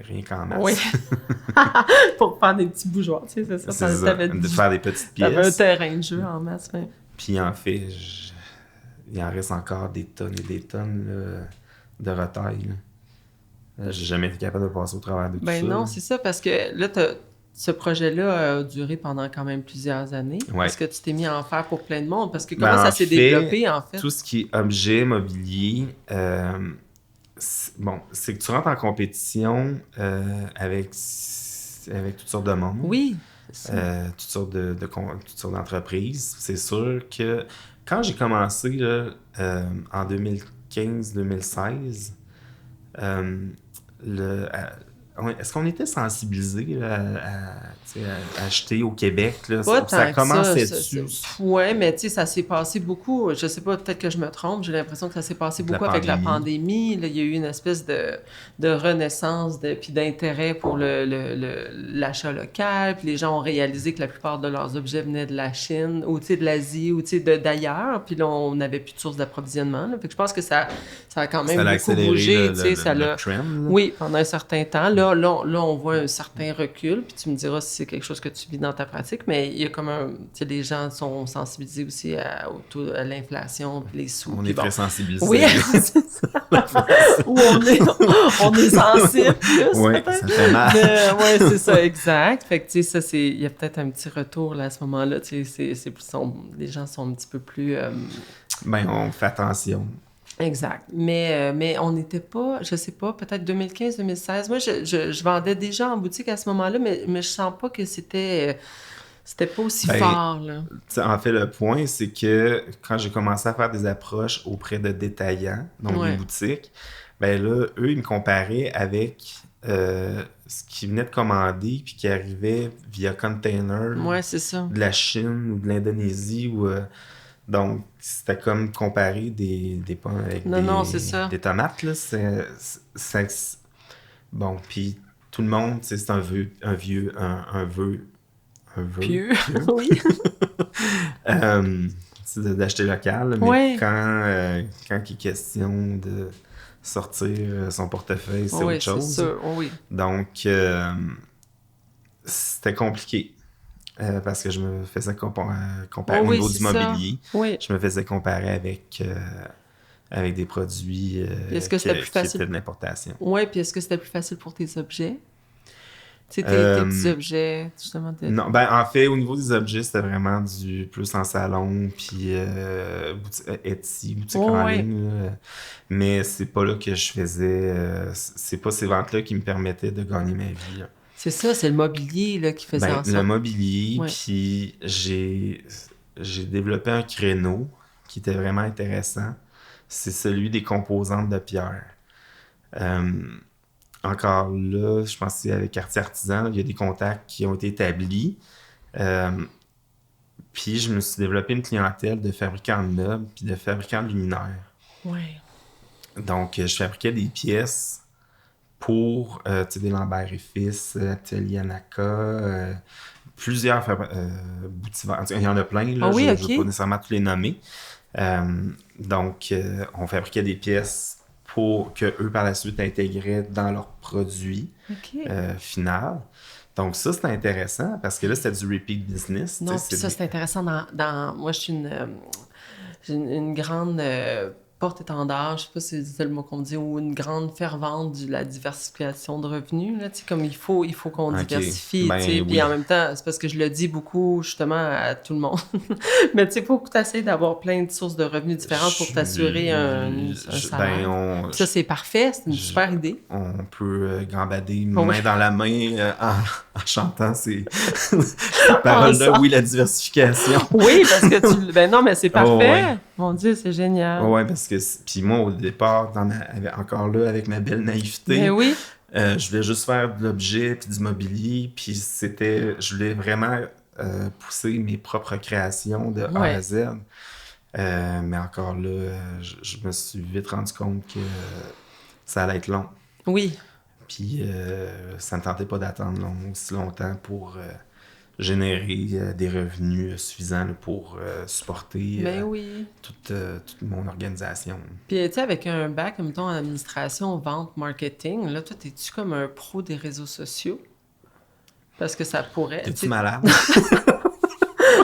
rien qu'en masse. Oui. Pour faire des petits bougeoirs, tu sais, c'est ça. C'est ça, de faire des petites pièces. T'avais un terrain de jeu en masse, oui. Puis en fait, il en reste encore des tonnes et des tonnes là, de retail. J'ai jamais été capable de passer au travers de tout ça. Ben non, c'est ça, parce que là, ce projet-là a duré pendant quand même plusieurs années. Ouais. Est-ce que tu t'es mis à en faire pour plein de monde? Parce que comment ça s'est développé, en fait? Tout ce qui est objet, mobilier, c'est que tu rentres en compétition avec toutes sortes de monde. Oui. Toutes sortes d'entreprises. C'est sûr que quand j'ai commencé là, en 2015-2016, est-ce qu'on était sensibilisés à acheter au Québec? Là, ça commençait dessus. Oui, mais tu sais, ça s'est passé beaucoup. Je sais pas, peut-être que je me trompe. J'ai l'impression que ça s'est passé beaucoup avec la pandémie. Là, il y a eu une espèce de renaissance puis d'intérêt pour l'achat local. Puis les gens ont réalisé que la plupart de leurs objets venaient de la Chine ou de l'Asie ou d'ailleurs. Puis là, on n'avait plus de source d'approvisionnement. Fait que je pense que ça a quand même beaucoup bougé. Le trend. Oui, pendant un certain temps. Là, on voit un certain recul, puis tu me diras si c'est quelque chose que tu vis dans ta pratique, mais il y a comme les gens sont sensibilisés aussi à l'inflation, puis les sous. On est très sensibilisés. Oui, c'est ça. Ou on est sensible plus, oui, ça fait mal. Oui, c'est ça, exact. Fait que, tu sais, ça, il y a peut-être un petit retour, là, à ce moment-là. Tu sais, les gens sont un petit peu plus... on fait attention. Exact. Mais on n'était pas, je sais pas, peut-être 2015-2016. Moi, je vendais déjà en boutique à ce moment-là, mais je sens pas que c'était pas aussi fort, là. En fait, le point, c'est que quand j'ai commencé à faire des approches auprès de détaillants, donc des boutiques, là, eux, ils me comparaient avec ce qu'ils venaient de commander puis qui arrivait via container c'est ça. de la Chine ou de l'Indonésie ou... Donc, c'était comme comparer des pommes avec des tomates, là. Bon, puis tout le monde, c'est un vœu pieux. Oui. C'est d'acheter local, mais quand il est question de sortir son portefeuille, c'est autre chose. C'est sûr. Oui. Donc, c'était compliqué. Parce que je me faisais comparer au niveau du mobilier. Oui. Je me faisais comparer avec des produits qui étaient de l'importation. Oui, puis est-ce que c'était plus facile pour tes objets? Tu sais, tes petits objets, justement. Non, en fait, au niveau des objets, c'était vraiment du plus en salon, puis Etsy, boutique en ligne. Mais c'est pas là que je faisais... c'est pas ces ventes-là qui me permettaient de gagner ma vie, là. C'est ça, c'est le mobilier là, qui faisait en sorte. Le mobilier, puis j'ai développé un créneau qui était vraiment intéressant. C'est celui des composantes de pierre. Encore là, je pense que c'est avec Quartier Artisan, il y a des contacts qui ont été établis. Puis je me suis développé une clientèle de fabricants de meubles puis de fabricants de luminaires. Oui. Donc, je fabriquais des pièces pour des Lambert et Fils, Atelier Anaka, plusieurs boutiques. Il y en a plein, là, je ne vais pas nécessairement tous les nommer. Donc, on fabriquait des pièces pour qu'eux, par la suite, intégraient dans leur produit final. Donc ça, c'était intéressant parce que là, c'était du repeat business. Non, puis ça, c'est intéressant dans... Moi, je suis une grande... porte-étendard, je sais pas si c'est le mot qu'on dit, ou une grande fervente de la diversification de revenus, là, tu sais, comme il faut qu'on diversifie, tu sais, puis en même temps, c'est parce que je le dis beaucoup, justement, à tout le monde, mais tu sais, il faut que tu essaies d'avoir plein de sources de revenus différentes pour t'assurer un salaire. Ça, c'est parfait, c'est une super idée. On peut gambader main dans la main en chantant ces paroles-là, oui, la diversification. Oui, parce que ben non, mais c'est parfait. Mon Dieu, c'est génial. Oui, parce que... Puis moi, au départ, encore là, avec ma belle naïveté, mais oui. Je voulais juste faire de l'objet puis du mobilier, puis je voulais vraiment pousser mes propres créations de A à Z. Mais encore là, je me suis vite rendu compte que ça allait être long. Oui. Puis ça ne me tentait pas d'attendre aussi longtemps pour générer des revenus suffisants pour supporter toute mon organisation. Puis tu sais, avec un bac, mettons, en administration, vente, marketing, là, toi, es-tu comme un pro des réseaux sociaux? Parce que ça pourrait... Es-tu malade?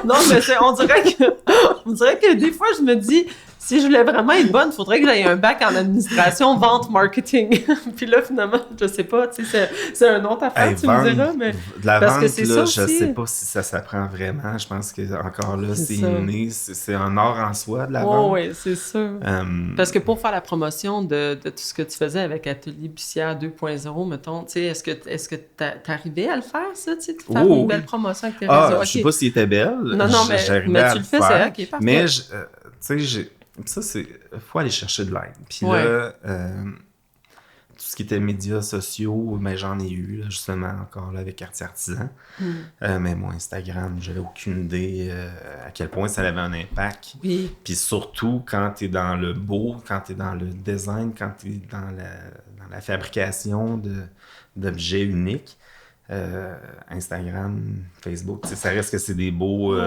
Non, mais on dirait que des fois, je me dis, si je voulais vraiment être bonne, il faudrait que j'aille un bac en administration, vente, marketing. Puis là, finalement, je sais pas, tu sais, c'est un autre affaire, tu me diras, mais... De la vente, là, je sais pas si ça s'apprend vraiment. Je pense que encore là, c'est inné, c'est un art en soi, de la vente. Oui, c'est sûr. Parce que pour faire la promotion de tout ce que tu faisais avec Atelier Bussière 2.0, mettons, tu sais, est-ce que t'arrivais à le faire, ça, tu sais, de faire une belle promotion avec tes réseaux? Je sais pas s'il était belle. Non, mais tu le fais, c'est OK, parfait. Mais, tu sais, ça, c'est... faut aller chercher de l'aide. Puis là, tout ce qui était médias sociaux, ben, j'en ai eu, là, justement, encore là, avec Quartier Artisan. Mais moi, Instagram, j'avais aucune idée à quel point ça avait un impact. Oui. Puis surtout, quand t'es dans le beau, quand t'es dans le design, quand t'es dans la fabrication d'objets uniques, Instagram, Facebook, ça reste que c'est des beaux...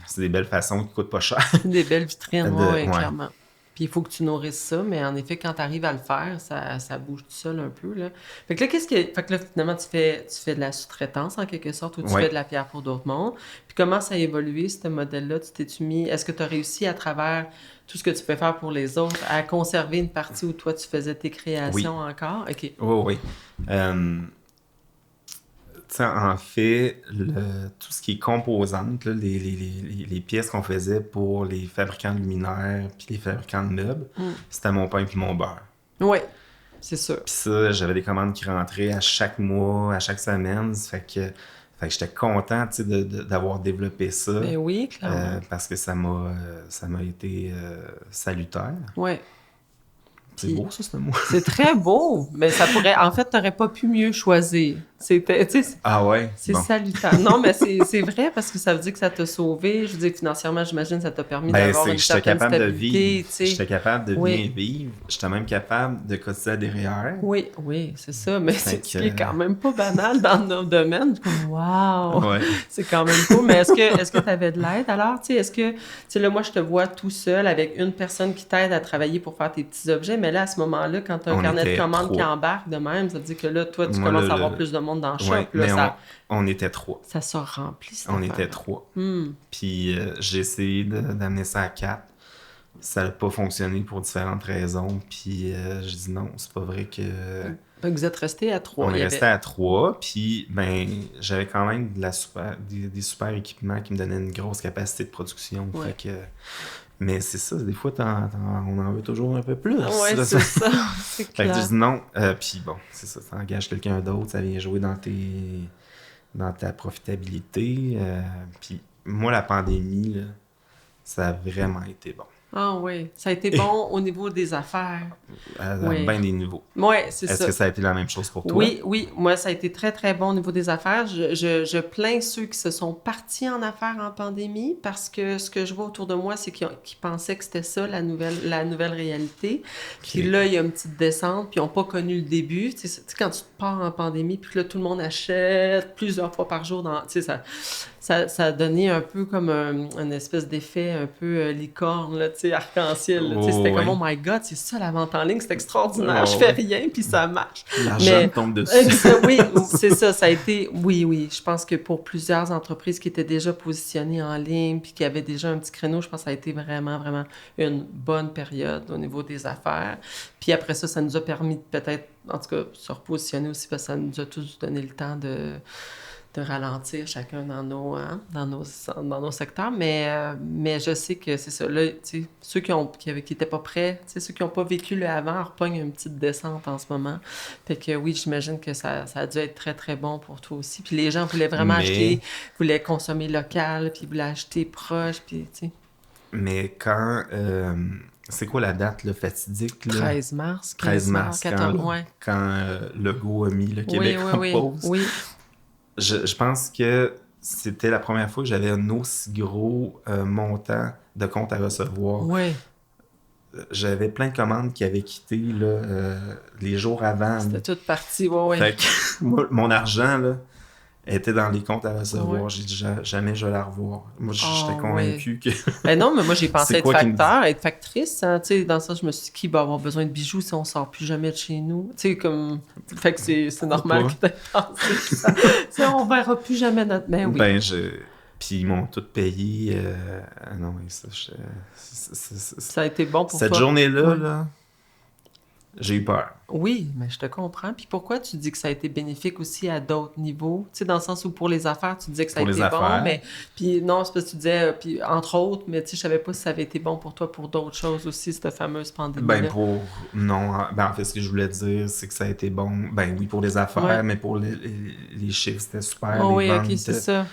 c'est des belles façons qui coûtent pas cher. Des belles vitrines, oui, clairement. Puis il faut que tu nourrisses ça, mais en effet, quand tu arrives à le faire, ça bouge tout seul un peu, là. Fait que là, fait que là, finalement, tu fais de la sous-traitance, en quelque sorte, ou tu fais de la pierre pour d'autres mondes. Puis comment ça a évolué, ce modèle-là? Tu t'es-tu mis... Est-ce que tu as réussi, à travers tout ce que tu peux faire pour les autres, à conserver une partie où toi, tu faisais tes créations encore? OK. Oui. En fait, tout ce qui est composantes, là, les pièces qu'on faisait pour les fabricants de luminaires puis les fabricants de meubles, c'était mon pain puis mon beurre. Oui, c'est sûr. Puis ça, j'avais des commandes qui rentraient à chaque mois, à chaque semaine. Fait que j'étais content d'avoir développé ça. Ben oui, clairement. Parce que ça m'a été salutaire. Oui. C'est beau, ça, ce mot. C'est très beau, mais ça pourrait... En fait, t'aurais pas pu mieux choisir. Ah ouais? C'est salutaire. Non, mais c'est vrai parce que ça veut dire que ça t'a sauvé. Je veux dire, financièrement, j'imagine, ça t'a permis d'avoir une certaine stabilité. J'étais capable de bien vivre. J'étais même capable de cotiser derrière. Oui, c'est ça. Mais c'est ce qui est quand même pas banal dans nos domaines. Je suis comme, wow! Ouais. C'est quand même cool. Mais est-ce que t'avais de l'aide alors? Est-ce que, là, moi, je te vois tout seul avec une personne qui t'aide à travailler pour faire tes petits objets. Mais là, à ce moment-là, quand t'as un carnet de commandes qui embarque de même, ça veut dire que là, toi, tu commences à avoir plus de monde dans le shop. Mais on était 3. Ça se remplit, On était 3. Puis j'ai essayé d'amener ça à 4. Ça n'a pas fonctionné pour différentes raisons. Puis j'ai dit non, c'est pas vrai que... Vous êtes restés à 3. On est restés à 3. Puis j'avais quand même des super équipements qui me donnaient une grosse capacité de production. Ouais. Fait que... Mais c'est ça, des fois, on en veut toujours un peu plus. Oui, c'est ça. C'est clair. Fait que je dis non. Puis bon, c'est ça, ça engage quelqu'un d'autre, ça vient jouer dans ta profitabilité. Puis moi, la pandémie, là, ça a vraiment été bon. Ah oui, ça a été bon au niveau des affaires. À bien des niveaux. Oui, c'est ça. Est-ce que ça a été la même chose pour toi? Oui. Moi, ça a été très, très bon au niveau des affaires. Je plains ceux qui se sont partis en affaires en pandémie parce que ce que je vois autour de moi, c'est qu'ils pensaient que c'était ça, la nouvelle réalité. Puis là, il y a une petite descente, puis ils n'ont pas connu le début. Tu sais, quand tu pars en pandémie, puis là, tout le monde achète plusieurs fois par jour. Ça a donné un peu comme une espèce d'effet un peu licorne, là, tu sais, arc-en-ciel. Tu sais, c'était comme, oh my God, c'est ça la vente en ligne, c'est extraordinaire. Oh, je fais rien, puis ça marche. L'argent me tombe dessus. Oui, c'est ça. Ça a été, oui. Je pense que pour plusieurs entreprises qui étaient déjà positionnées en ligne, puis qui avaient déjà un petit créneau, je pense que ça a été vraiment, vraiment une bonne période au niveau des affaires. Puis après ça, ça nous a permis de peut-être, en tout cas, se repositionner aussi, parce que ça nous a tous donné le temps de ralentir chacun dans nos secteurs. Mais je sais que c'est ça. Là, tu sais, ceux qui étaient pas prêts, tu sais, ceux qui n'ont pas vécu le avant, repognent une petite descente en ce moment. Fait que oui, j'imagine que ça a dû être très, très bon pour toi aussi. Puis les gens voulaient vraiment acheter, voulaient consommer local, puis voulaient acheter proche, puis tu sais. Mais quand... c'est quoi la date là, fatidique? Là? 13 mars, 13 mars, 14, quand Legault a mis le Québec en pause. Oui. Je pense que c'était la première fois que j'avais un aussi gros montant de compte à recevoir. Oui. J'avais plein de commandes qui avaient quitté là, les jours avant. C'était toute partie, oui. Fait que mon argent là, était dans les comptes à recevoir. Ouais. J'ai dit jamais je vais la revoir. Moi, j'étais convaincu que... Ben non, mais moi, j'ai pensé être facteur, être factrice. Hein, tu sais, dans ça, je me suis dit, qui va avoir besoin de bijoux si on sort plus jamais de chez nous? Tu sais, comme... Fait que c'est normal que tu aies pensé ça. On verra plus jamais notre... Ben oui. Puis ils m'ont tout payé. Non, ça... Ça a été bon pour cette toi. Cette journée-là, là, j'ai eu peur. Oui, mais je te comprends. Puis pourquoi tu dis que ça a été bénéfique aussi à d'autres niveaux? Tu sais, dans le sens où pour les affaires, tu disais que ça a été bon, mais... Puis non, c'est parce que tu disais, puis entre autres, mais tu sais, je savais pas si ça avait été bon pour toi pour d'autres choses aussi, cette fameuse pandémie-là. En fait, ce que je voulais dire, c'est que ça a été bon, oui, pour les affaires, mais pour les chiffres, c'était super. Oh, les ventes, OK, c'est ça.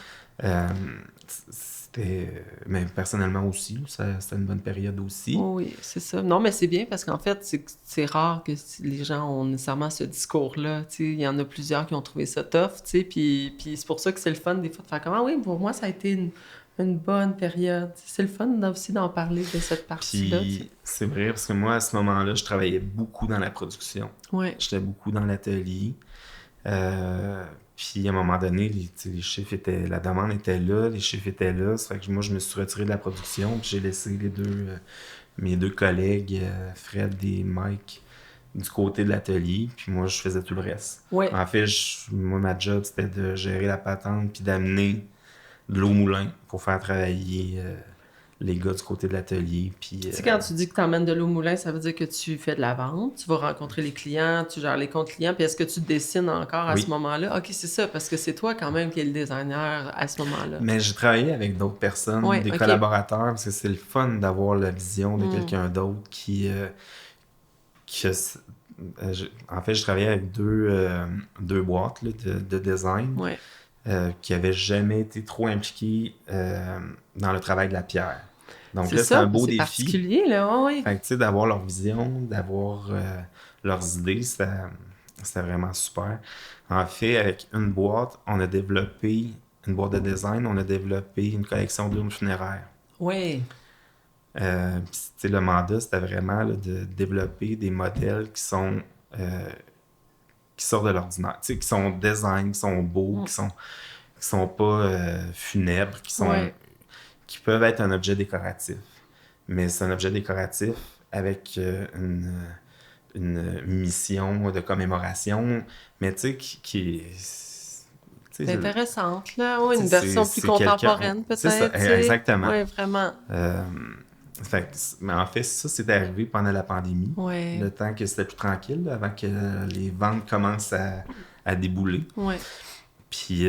Mais personnellement aussi, c'était une bonne période aussi. Oui, c'est ça. Non, mais c'est bien parce qu'en fait, c'est rare que les gens ont nécessairement ce discours-là. Il y en a plusieurs qui ont trouvé ça tough, puis c'est pour ça que c'est le fun des fois de faire comme « Ah oui, pour moi, ça a été une bonne période. » C'est le fun aussi d'en parler de cette partie-là. Puis c'est vrai, parce que moi, à ce moment-là, je travaillais beaucoup dans la production. Ouais. J'étais beaucoup dans l'atelier. Puis à un moment donné, les chiffres étaient... La demande était là, les chiffres étaient là. Ça fait que moi, je me suis retiré de la production, puis j'ai laissé mes deux collègues, Fred et Mike, du côté de l'atelier, puis moi, je faisais tout le reste. Ouais. En fait, moi, ma job, c'était de gérer la patente, puis d'amener de l'eau au moulin pour faire travailler les gars du côté de l'atelier. Puis, tu sais, quand tu dis que tu emmènes de l'eau au moulin, ça veut dire que tu fais de la vente, tu vas rencontrer les clients, tu gères les comptes clients, puis est-ce que tu dessines encore à ce moment-là? OK, c'est ça, parce que c'est toi quand même qui es le designer à ce moment-là. Mais j'ai travaillé avec d'autres personnes, des collaborateurs, parce que c'est le fun d'avoir la vision de quelqu'un d'autre qui en fait, je travaillais avec deux boîtes là, de design qui n'avaient jamais été trop impliquées dans le travail de la pierre. Donc là, c'est un beau défi. C'est particulier, là, oui. Fait que, tu sais, d'avoir leur vision, d'avoir leurs idées, c'était vraiment super. En fait, avec une boîte, une boîte de design, on a développé une collection d'urnes funéraires. Oui. Puis, tu sais, le mandat, c'était vraiment là, de développer des modèles qui sortent de l'ordinaire, tu sais, qui sont design, qui sont beaux, qui sont pas funèbres, qui peuvent être un objet décoratif. Mais c'est un objet décoratif avec une mission de commémoration, mais tu sais, qui est... C'est intéressante, là. Oui, une version plus contemporaine, peut-être. C'est ça, exactement. Oui, vraiment. Mais en fait, ça, c'est arrivé pendant la pandémie. Ouais. Le temps que c'était plus tranquille, là, avant que les ventes commencent à débouler. Ouais. Puis,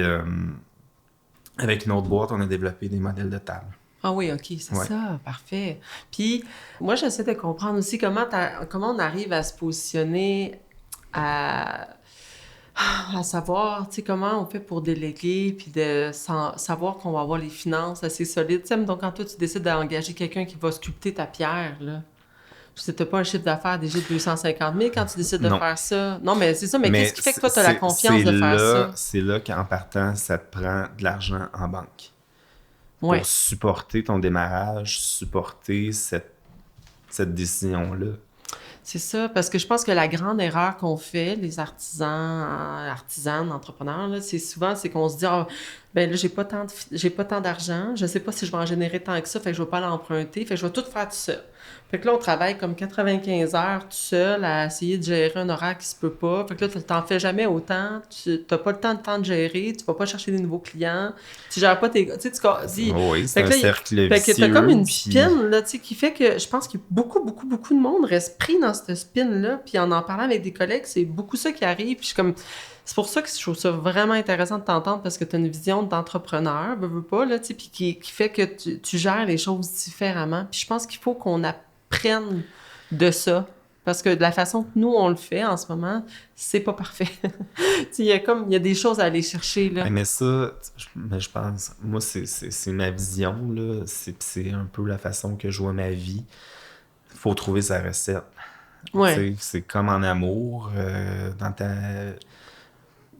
avec une autre boîte, on a développé des modèles de table. Ah oui, OK, c'est ça, parfait. Puis, moi, j'essaie de comprendre aussi comment on arrive à se positionner à savoir, tu sais, comment on fait pour déléguer, puis de savoir qu'on va avoir les finances assez solides. Tu sais, donc, quand toi, tu décides d'engager quelqu'un qui va sculpter ta pierre, là, je sais, t'as pas un chiffre d'affaires déjà de 250 000 quand tu décides de faire ça. Non, mais c'est ça, mais qu'est-ce qui fait que toi, tu as la confiance de faire ça? C'est là qu'en partant, ça te prend de l'argent en banque. Pour supporter ton démarrage, supporter cette décision-là. C'est ça, parce que je pense que la grande erreur qu'on fait, les artisanes, entrepreneurs, là, c'est qu'on se dit, ah, ben là, j'ai pas tant d'argent, je sais pas si je vais en générer tant que ça, fait que je vais pas l'emprunter, fait que je vais tout faire tout seul. Fait que là, on travaille comme 95 heures tout seul à essayer de gérer un horaire qui se peut pas. Fait que là, t'en fais jamais autant, t'as pas le temps de gérer, tu vas pas chercher des nouveaux clients, tu gères pas tes... Tu sais, tu dis... Oui, c'est un là, cercle fait que t'as vicieux, comme une puis... spin, là, tu sais, qui fait que je pense que beaucoup de monde reste pris dans cette spin-là, puis en parlant avec des collègues, c'est beaucoup ça qui arrive, puis je suis comme... C'est pour ça que je trouve ça vraiment intéressant de t'entendre, parce que tu as une vision d'entrepreneur, veux pas, là, tu sais, puis qui fait que tu gères les choses différemment. Puis je pense qu'il faut qu'on apprenne de ça, parce que de la façon que nous, on le fait en ce moment, c'est pas parfait. Il y a des choses à aller chercher, là. Mais ça, je pense, moi, c'est ma vision, là, c'est un peu la façon que je vois ma vie. Il faut trouver sa recette. Ouais. C'est comme en amour,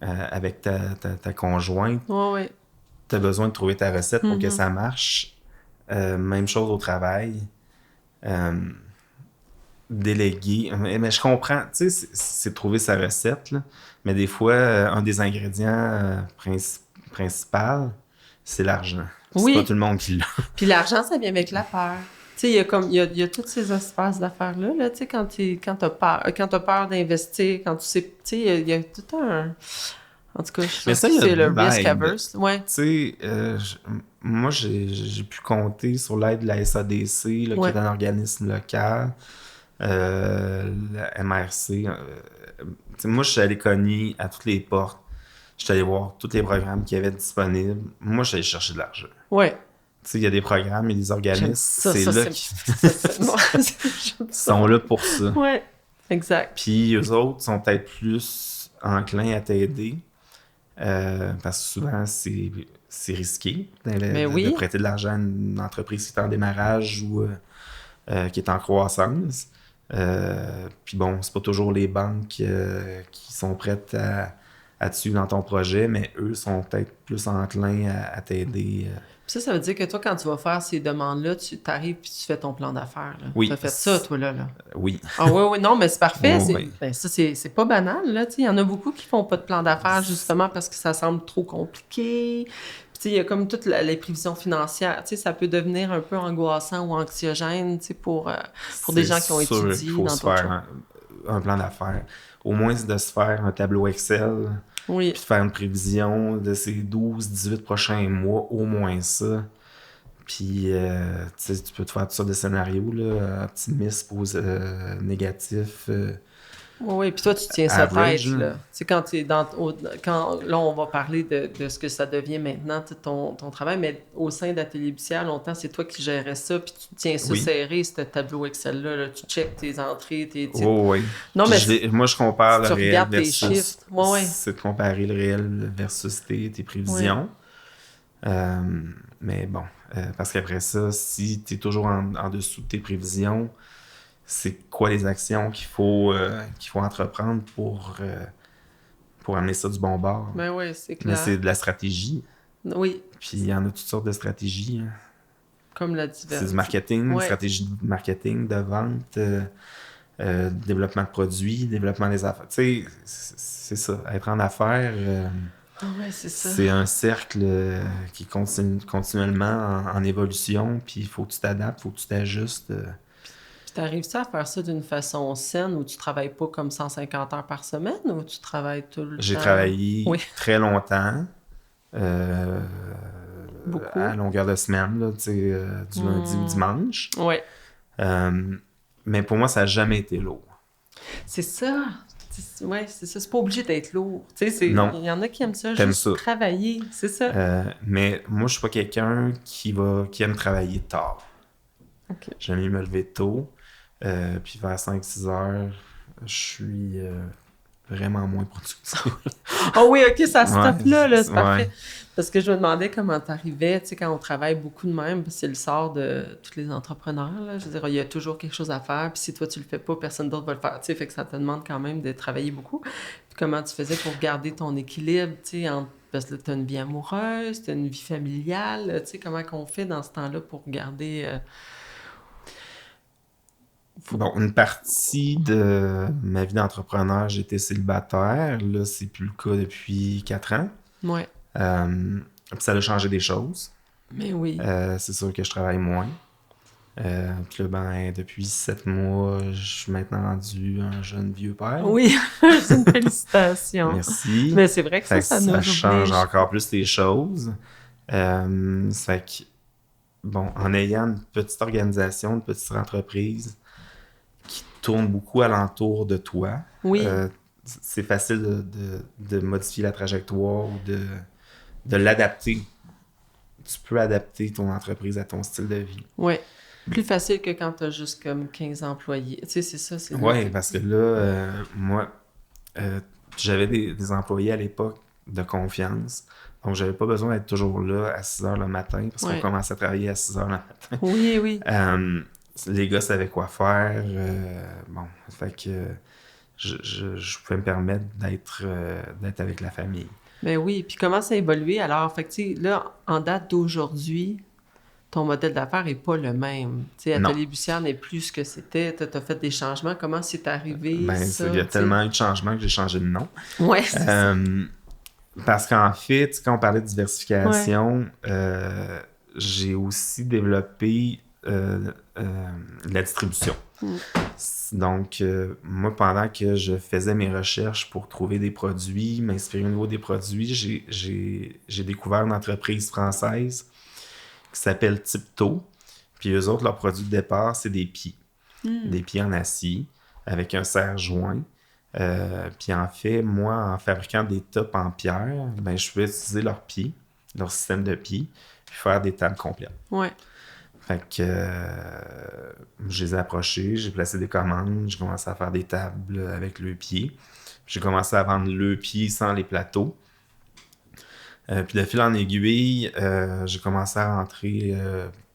avec ta conjointe. Ouais. Tu as besoin de trouver ta recette pour que Mm-hmm. ça marche. Même chose au travail. Déléguer. Mais je comprends, tu sais, c'est trouver sa recette, là. Mais des fois, un des ingrédients principaux, c'est l'argent. C'est Oui. pas tout le monde qui l'a. Puis l'argent, ça vient avec la peur. Tu sais, il y a tous ces espaces d'affaires-là, là, tu sais, quand t'as peur d'investir, quand tu sais, tu sais, il y a tout un... En tout cas, je Mais pense ça, que il y a c'est le de risk l'aide. averse. Ouais. Tu sais, moi, j'ai pu compter sur l'aide de la SADC, là, qui est un organisme local, la MRC. Moi, je suis allé cogner à toutes les portes. Je suis allé voir tous les programmes qu'il y avait disponibles. Moi, je suis allé chercher de l'argent. Ouais. Tu sais, il y a des programmes et des organismes, c'est là qui sont là pour ça. Ouais, exact. Puis eux autres sont peut-être plus enclins à t'aider, parce que souvent, c'est risqué de prêter de l'argent à une entreprise qui est en démarrage ou qui est en croissance. Puis bon, c'est pas toujours les banques qui sont prêtes à te suivre dans ton projet, mais eux sont peut-être plus enclins à t'aider. Ça veut dire que toi, quand tu vas faire ces demandes-là, tu t'arrives puis tu fais ton plan d'affaires. Là. Oui. Tu as fait ça, toi, là. Oui. Ah oui, non, mais c'est parfait. Oui. Ça, c'est pas banal, là. Il y en a beaucoup qui font pas de plan d'affaires, justement, parce que ça semble trop compliqué. Puis, il y a comme toutes les prévisions financières. Ça peut devenir un peu angoissant ou anxiogène, pour des gens qui ont étudié dans ton choix. Il faut se faire un plan d'affaires. Au moins, c'est de se faire un tableau Excel. Oui. Puis de faire une prévision de ces 12-18 prochains mois, au moins ça. Puis, tu peux te faire toutes sortes de scénarios, là, optimistes, négatifs. Oui, puis toi, tu tiens ça tête, là. Tu sais, quand tu es là, on va parler de ce que ça devient maintenant, ton travail, mais au sein d'Atelier Bussière, longtemps, c'est toi qui gérais ça, puis tu tiens ça serré, ce tableau Excel-là, là, tu checkes tes entrées, tes... Oui. Non, mais moi, je compare le réel versus... tes chiffres. Ouais. C'est de comparer le réel versus tes prévisions. Ouais. Mais bon, parce qu'après ça, si tu es toujours en dessous de tes prévisions, c'est quoi les actions qu'il faut entreprendre pour amener ça du bon bord? Ben oui, c'est clair. Mais c'est de la stratégie. Oui. Puis il y en a toutes sortes de stratégies. Hein. Comme la diversité. C'est du marketing, stratégie de marketing, de vente, développement de produits, développement des affaires. Tu sais, c'est ça. Être en affaires... c'est ça. C'est un cercle qui continue continuellement en évolution, puis il faut que tu t'adaptes, il faut que tu t'ajustes. Puis t'arrives-tu à faire ça d'une façon saine où tu travailles pas comme 150 heures par semaine ou tu travailles tout le temps? J'ai travaillé très longtemps, beaucoup. À longueur de semaine, là, du lundi au dimanche. Oui. Mais pour moi, ça n'a jamais été lourd. C'est ça. Oui, c'est ça. C'est pas obligé d'être lourd. Non. Il y en a qui aiment ça, juste travailler. C'est ça. Mais moi, je suis pas quelqu'un qui aime travailler tard. Okay. J'aime mieux me lever tôt. Puis vers 5-6 heures, je suis vraiment moins productif. Oh oui, OK, ça stoppe là, c'est parfait. Ouais. Parce que je me demandais comment t'arrivais, quand on travaille beaucoup de même, c'est le sort de tous les entrepreneurs, là. Je veux dire, il y a toujours quelque chose à faire, puis si toi tu le fais pas, personne d'autre va le faire, fait que ça te demande quand même de travailler beaucoup. Puis comment tu faisais pour garder ton équilibre, parce que t'as une vie amoureuse, t'as une vie familiale, comment qu'on fait dans ce temps-là pour garder... Bon, une partie de ma vie d'entrepreneur, j'étais célibataire. Là, c'est plus le cas depuis 4 ans. Ouais. Puis ça a changé des choses. Mais oui. C'est sûr que je travaille moins. Puis là, ben, depuis 7 mois, je suis maintenant rendu un jeune vieux père. Oui, c'est une félicitation. Merci. Mais c'est vrai que ça nous change oblige. encore plus les choses. Ça fait que, bon, en ayant une petite organisation, une petite entreprise qui tourne beaucoup alentour de toi, Oui. C'est facile de modifier la trajectoire ou de l'adapter. Tu peux adapter ton entreprise à ton style de vie. Oui. Plus facile que quand tu as juste comme 15 employés. Tu sais, c'est ça. Oui, parce que là, moi, j'avais des employés à l'époque de confiance. Donc, j'avais pas besoin d'être toujours là à 6 heures le matin parce qu'on commençait à travailler à 6 heures le matin. Oui, oui. Les gars savaient quoi faire. Bon, fait que je pouvais me permettre d'être avec la famille. Ben oui. Puis comment ça a évolué? Alors, fait que tu sais, là, en date d'aujourd'hui, ton modèle d'affaires n'est pas le même. Tu sais, Atelier Bussière n'est plus ce que c'était. Tu as fait des changements. Comment c'est arrivé, ça? Il y a tellement eu de changements que j'ai changé de nom. Oui, parce qu'en fait, quand on parlait de diversification, j'ai aussi développé la distribution. Donc, moi, pendant que je faisais mes recherches pour trouver des produits, m'inspirer au niveau des produits, j'ai découvert une entreprise française qui s'appelle Tipto. Puis eux autres, leur produit de départ, c'est des pieds. Des pieds en acier avec un serre-joint. Puis en fait, moi, en fabriquant des tops en pierre, ben, je pouvais utiliser leurs pieds, leur système de pieds, puis faire des tables complètes. Ouais. Fait que je les ai approchés, j'ai placé des commandes, j'ai commencé à faire des tables avec le pied. J'ai commencé à vendre le pied sans les plateaux. Puis de fil en aiguille, j'ai commencé à rentrer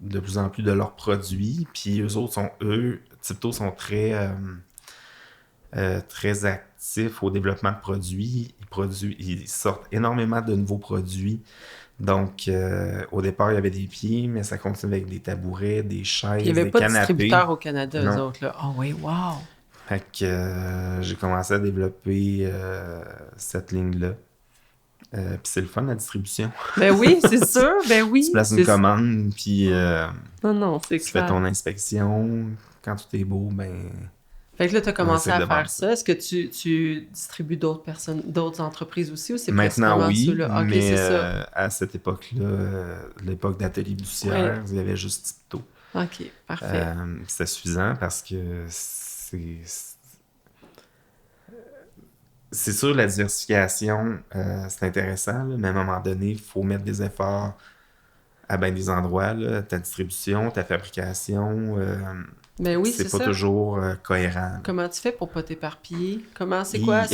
de plus en plus de leurs produits. Puis Tipto sont très actifs au développement de produits. Ils sortent énormément de nouveaux produits. Donc, au départ, il y avait des pieds, mais ça continue avec des tabourets, des chaises, des canapés. Il n'y avait pas de distributeurs au Canada, eux autres, là. Oh oui, wow! Fait que j'ai commencé à développer cette ligne-là. Puis c'est le fun, la distribution. Ben oui, c'est sûr, ben oui. Tu places une commande, puis c'est tu fais ton inspection. Quand tout est beau, ben... Fait que là, tu as commencé à faire ça. Est-ce que tu distribues d'autres entreprises aussi, ou c'est maintenant, oui, okay, mais à cette époque-là, l'époque d'Atelier Bussière, il y avait juste Tipto. OK, parfait. C'était suffisant parce que c'est sûr, la diversification, c'est intéressant, là, mais à un moment donné, il faut mettre des efforts à bien des endroits. Là, ta distribution, ta fabrication, ben oui, c'est pas toujours cohérent. Comment tu fais pour pas t'éparpiller? C'est quoi?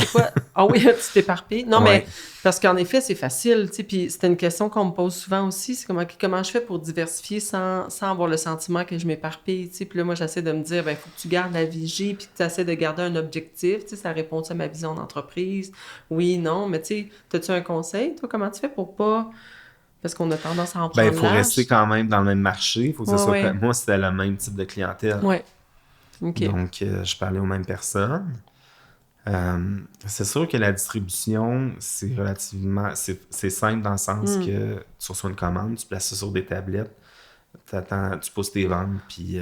Ah oui, tu t'éparpilles? Non, mais parce qu'en effet, c'est facile, tu sais, puis c'était une question qu'on me pose souvent aussi, c'est comment je fais pour diversifier sans avoir le sentiment que je m'éparpille, tu sais, puis là, moi, j'essaie de me dire, ben, faut que tu gardes la vigie, puis que tu essaies de garder un objectif, tu sais, ça répond à ma vision d'entreprise, oui, non, mais tu sais, as-tu un conseil, toi, comment tu fais pour pas... Parce qu'on a tendance à en prendre il faut rester quand même dans le même marché. Il faut que ce soit... Moi, c'était le même type de clientèle. Oui. OK. Donc, je parlais aux mêmes personnes. C'est sûr que la distribution, c'est relativement... C'est simple dans le sens que tu reçois une commande, tu places ça sur des tablettes, tu pousses tes ventes, puis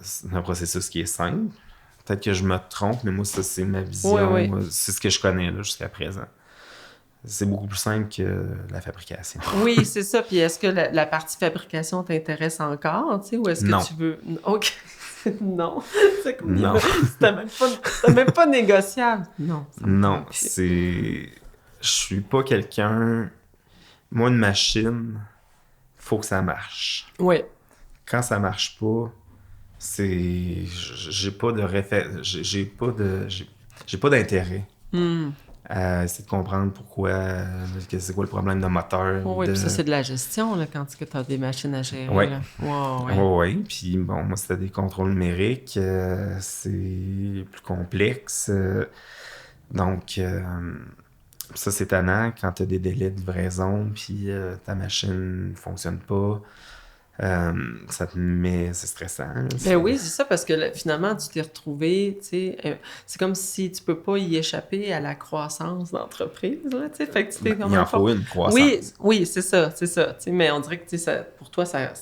c'est un processus qui est simple. Peut-être que je me trompe, mais moi, ça, c'est ma vision. Oui. C'est ce que je connais là, jusqu'à présent. C'est beaucoup plus simple que la fabrication. Oui, c'est ça. Puis est-ce que la partie fabrication t'intéresse encore, tu sais, ou est-ce que tu veux... OK. Non. C'est comme... Non. C'était même pas négociable. Non. Non, c'est... Je suis pas quelqu'un... Moi, une machine, faut que ça marche. Oui. Quand ça marche pas, c'est... J'ai pas de j'ai pas d'intérêt. Essayer de comprendre pourquoi, c'est quoi le problème de moteur. Oui, puis ça, c'est de la gestion, là, quand tu as des machines à gérer. Oui. Oui. Puis bon, moi, c'était des contrôles numériques. C'est plus complexe. Donc, ça, c'est tannant quand tu as des délais de livraison, puis ta machine ne fonctionne pas. C'est stressant. Là, Ben oui, c'est ça, parce que là, finalement, tu t'es retrouvé, tu sais, c'est comme si tu peux pas y échapper à la croissance d'entreprise, là, tu sais, fait que tu t'es comme il en faut une croissance. Oui, c'est ça, tu sais, mais on dirait que, tu sais, pour toi, ça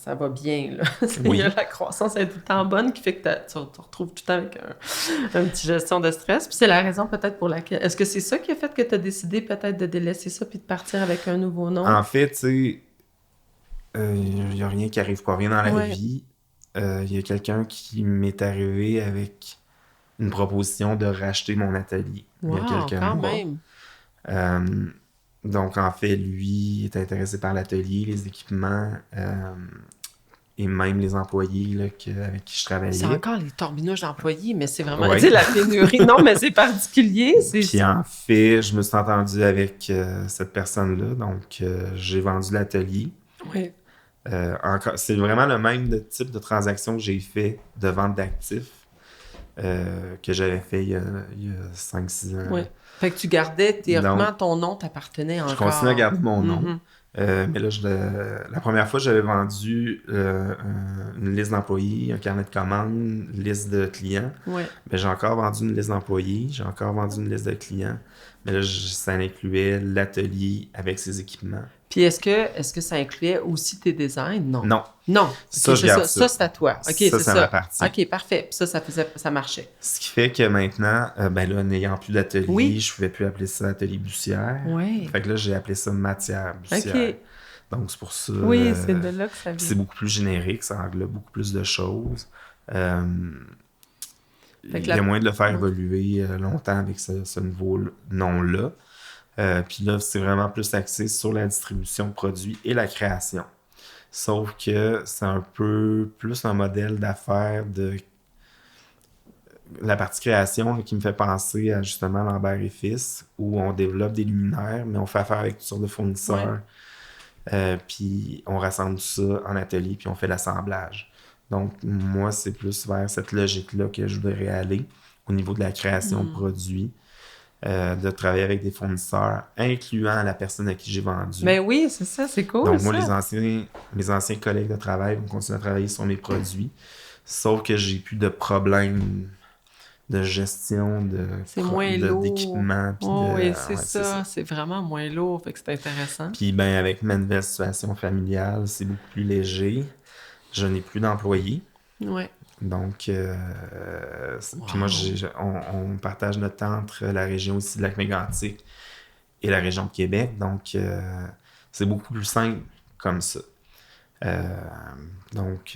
va bien, là. Il y a la croissance, elle est tout le temps bonne, qui fait que tu te retrouves tout le temps avec un petit gestion de stress, puis c'est la raison peut-être pour laquelle... Est-ce que c'est ça qui a fait que tu as décidé peut-être de délaisser ça puis de partir avec un nouveau nom? En fait, tu sais, il n'y a rien qui arrive pour rien dans la vie. Il y a quelqu'un qui m'est arrivé avec une proposition de racheter mon atelier il y a quelques mois. Même. Donc, en fait, lui est intéressé par l'atelier, les équipements et même les employés là, avec qui je travaillais. C'est encore les tourbinouches d'employés, mais c'est vraiment la pénurie. Non, mais c'est particulier. Puis en fait, je me suis entendu avec cette personne-là, donc j'ai vendu l'atelier. Oui. C'est vraiment le même type de transaction que j'ai fait de vente d'actifs que j'avais fait il y a 5-6 ans. Oui. Fait que tu gardais théoriquement ton nom t'appartenait encore. Je continue à garder mon nom. Mais là, la première fois, j'avais vendu une liste d'employés, un carnet de commandes, une liste de clients. Ouais. Mais j'ai encore vendu une liste d'employés, j'ai encore vendu une liste de clients. Mais là, ça incluait l'atelier avec ses équipements. Puis est-ce que ça incluait aussi tes designs? Non. Non. Ça, je garde ça. Ça, c'est à toi. OK, c'est ça. Ma partie. OK, parfait. Puis ça marchait. Ce qui fait que maintenant, là, n'ayant plus d'atelier, je ne pouvais plus appeler ça atelier Bussière. Oui. Fait que là, j'ai appelé ça matière Bussière. OK. Donc, c'est pour ça. Oui, c'est de là que ça vient. C'est beaucoup plus générique, ça englobe beaucoup plus de choses. Il y a moyen de le faire évoluer longtemps avec ce nouveau nom-là. Puis là, c'est vraiment plus axé sur la distribution de produits et la création. Sauf que c'est un peu plus un modèle d'affaires de la partie création là, qui me fait penser à justement Lambert et Fils, où on développe des luminaires, mais on fait affaire avec toutes sortes de fournisseurs. Puis on rassemble tout ça en atelier, puis on fait l'assemblage. Donc, moi, c'est plus vers cette logique-là que je voudrais aller au niveau de la création de produits. De travailler avec des fournisseurs, incluant la personne à qui j'ai vendu. Ben oui, c'est ça, c'est cool. Donc, moi, mes anciens collègues de travail vont continuer à travailler sur mes produits, sauf que j'ai plus de problèmes de gestion, d'équipement. Oui, c'est ça. C'est vraiment moins lourd, fait que c'est intéressant. Puis, avec ma nouvelle situation familiale, c'est beaucoup plus léger. Je n'ai plus d'employés. Oui. Donc, puis moi, on partage notre temps entre la région ici de Lac-Mégantic et la région de Québec. Donc, c'est beaucoup plus simple comme ça. Donc,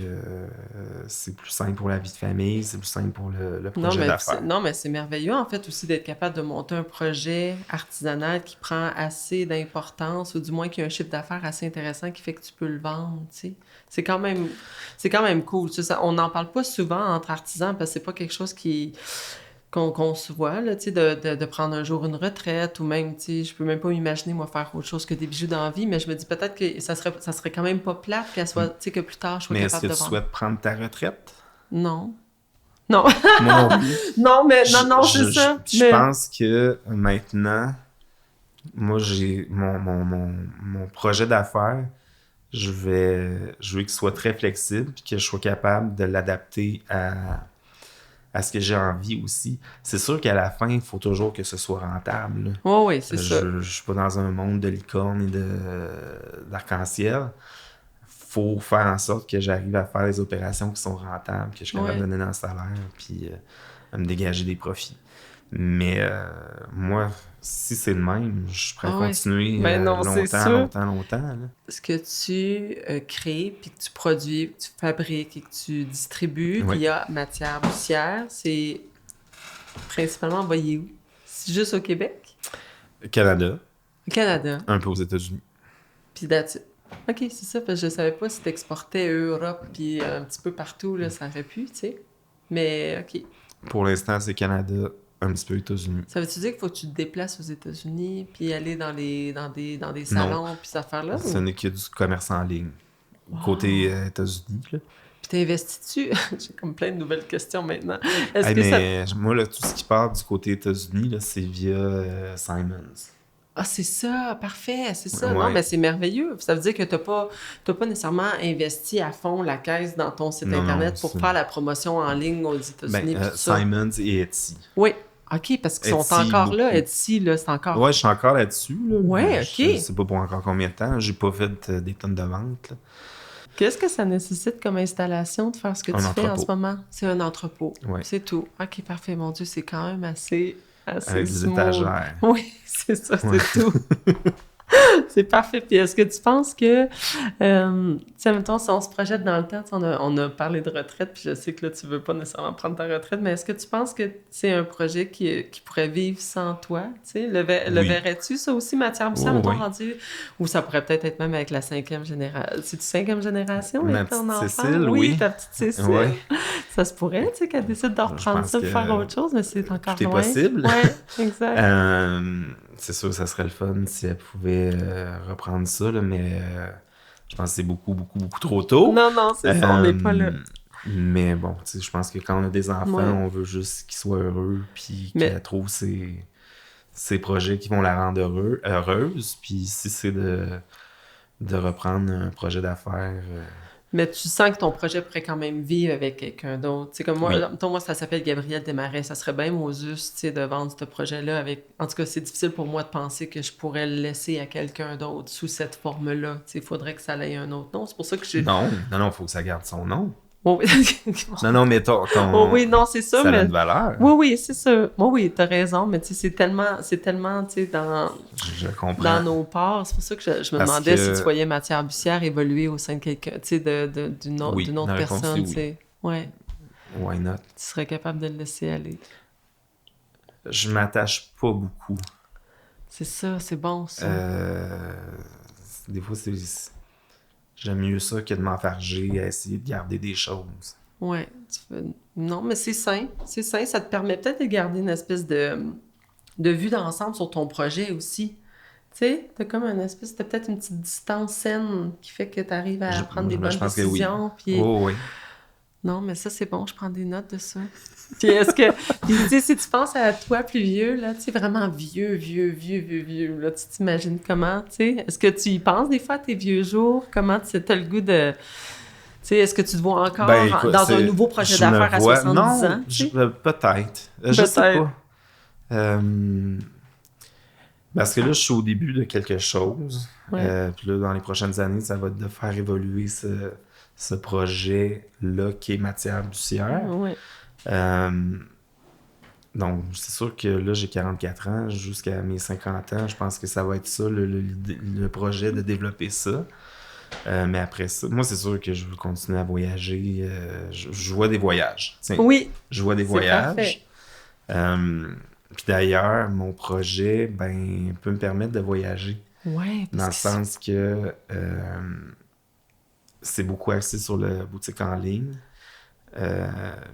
c'est plus simple pour la vie de famille, c'est plus simple pour le projet d'affaires. Non, mais c'est merveilleux, en fait, aussi d'être capable de monter un projet artisanal qui prend assez d'importance, ou du moins qui a un chiffre d'affaires assez intéressant qui fait que tu peux le vendre, tu sais. C'est quand même cool. Tu sais, on n'en parle pas souvent entre artisans parce que c'est pas quelque chose qu'on se voit, là, tu sais, de prendre un jour une retraite, ou même, tu sais, je peux même pas m'imaginer, moi, faire autre chose que des bijoux dans la vie, mais je me dis peut-être que ça serait quand même pas plate qu'elle soit, tu sais, que plus tard, je sois capable de vendre. Mais est-ce que tu souhaites prendre ta retraite? Non. Moi non plus. Non, c'est ça. Je pense que maintenant, moi, j'ai mon projet d'affaires, je veux qu'il soit très flexible puis que je sois capable de l'adapter à ce que j'ai envie aussi. C'est sûr qu'à la fin, il faut toujours que ce soit rentable. Oui, c'est ça. Je suis pas dans un monde de licorne et d'arc-en-ciel. Faut faire en sorte que j'arrive à faire des opérations qui sont rentables, que je suis capable de donner un salaire puis à me dégager des profits. Mais moi, si c'est le même, je suis prêt à continuer longtemps. Là. Ce que tu crées, puis que tu produis, que tu fabriques et que tu distribues via Matière Bussière, c'est principalement envoyé où? C'est juste au Québec? Canada. Un peu aux États-Unis. Puis that's it. OK, c'est ça, parce que je savais pas si t'exportais Europe puis un petit peu partout, là, ça aurait pu, tu sais. Mais OK. Pour l'instant, c'est Canada, un petit peu États-Unis. Ça veut-tu dire qu'il faut que tu te déplaces aux États-Unis puis aller dans des salons puis ces affaires-là? Ce n'est que du commerce en ligne. Côté États-Unis, là. Puis t'investis-tu? J'ai comme plein de nouvelles questions maintenant. Moi, là, tout ce qui part du côté États-Unis, là, c'est via Simons. Ah, c'est ça, parfait, c'est ça. Ouais. Non, mais c'est merveilleux. Ça veut dire que t'as pas nécessairement investi à fond la caisse dans ton site Internet pour faire la promotion en ligne aux États-Unis. Simons et Etsy. Oui, OK, parce qu'ils sont encore beaucoup. là. Etsy, là, c'est encore... Ouais, je suis encore là-dessus. Là, ouais, OK. Je sais pas pour encore combien de temps. J'ai pas fait des tonnes de ventes. Là. Qu'est-ce que ça nécessite comme installation de faire ce que tu fais en ce moment? C'est un entrepôt. Ouais. C'est tout. OK, parfait. Mon Dieu, c'est quand même assez avec des smooth. étagères. Oui, c'est ça, c'est tout. C'est parfait. Puis est-ce que tu penses que, tu sais, mettons, si on se projette dans le temps, on a parlé de retraite, puis je sais que là, tu veux pas nécessairement prendre ta retraite, mais est-ce que tu penses que c'est un projet qui pourrait vivre sans toi? Tu sais, le verrais-tu, ça aussi, Matière Bussière, mettons, rendu? Ou ça pourrait peut-être être même avec la 5e génération. C'est-tu 5e génération, Ma avec ton enfant? Cécile, oui, ta petite Cécile. Ouais. Ça se pourrait, tu sais, qu'elle décide de reprendre ça pour faire autre chose, mais c'est encore tout loin. C'est possible. Oui, exact. C'est sûr que ça serait le fun si elle pouvait reprendre ça, là, mais je pense que c'est beaucoup, beaucoup, beaucoup trop tôt. Non, c'est ça, on n'est pas là. Mais bon, tu sais, je pense que quand on a des enfants, on veut juste qu'ils soient heureux, puis qu'elle trouve ses projets qui vont la rendre heureuse. Puis si c'est de reprendre un projet d'affaires... Mais tu sens que ton projet pourrait quand même vivre avec quelqu'un d'autre. Tu sais, comme moi, moi, ça s'appelle Gabrielle Desmarais. Ça serait bien Moses, tu sais, de vendre ce projet-là avec... En tout cas, c'est difficile pour moi de penser que je pourrais le laisser à quelqu'un d'autre sous cette forme-là. Tu sais, il faudrait que ça ait un autre nom. C'est pour ça que j'ai... Non, il faut que ça garde son nom. Oh, oui. non, mais ton oh, oui, non, c'est ça, ça mais... a une valeur. Oui, c'est ça. Oui, t'as raison, mais tu sais, c'est tellement, tu sais, je comprends. Dans nos parts. C'est pour ça que je me demandais si tu voyais Matière Bussière évoluer au sein de quelqu'un, tu sais, d'une autre personne, tu sais. Ouais. Why not? Tu serais capable de le laisser aller. Je m'attache pas beaucoup. C'est ça, c'est bon, ça. Des fois, j'aime mieux ça que de m'enfarger à essayer de garder des choses. Ouais. Non, mais c'est sain. C'est sain. Ça te permet peut-être de garder une espèce de vue d'ensemble sur ton projet aussi. Tu sais, t'as comme une espèce... T'as peut-être une petite distance saine qui fait que t'arrives à prendre des bonnes décisions. Puis... Oh, oui. Non, mais ça, c'est bon. Je prends des notes de ça. Puis est-ce que... Puis tu sais, si tu penses à toi plus vieux, là, tu sais, vraiment vieux, là, tu t'imagines comment, tu sais? Est-ce que tu y penses des fois à tes vieux jours? Comment tu as le goût de... Tu sais, est-ce que tu te vois encore dans un nouveau projet d'affaires à 70 ans? Peut-être. Je sais pas. Parce que là, je suis au début de quelque chose. Ouais. Puis là, dans les prochaines années, ça va être de faire évoluer ce projet-là qui est Matière Bussière. Ouais. Donc, c'est sûr que là, j'ai 44 ans. Jusqu'à mes 50 ans, je pense que ça va être ça, le projet de développer ça. Mais après ça, moi, c'est sûr que je veux continuer à voyager. Je vois des voyages. Tiens, oui. Je vois des voyages. Puis d'ailleurs, mon projet, peut me permettre de voyager. Ouais, dans le sens que c'est beaucoup axé sur la boutique en ligne.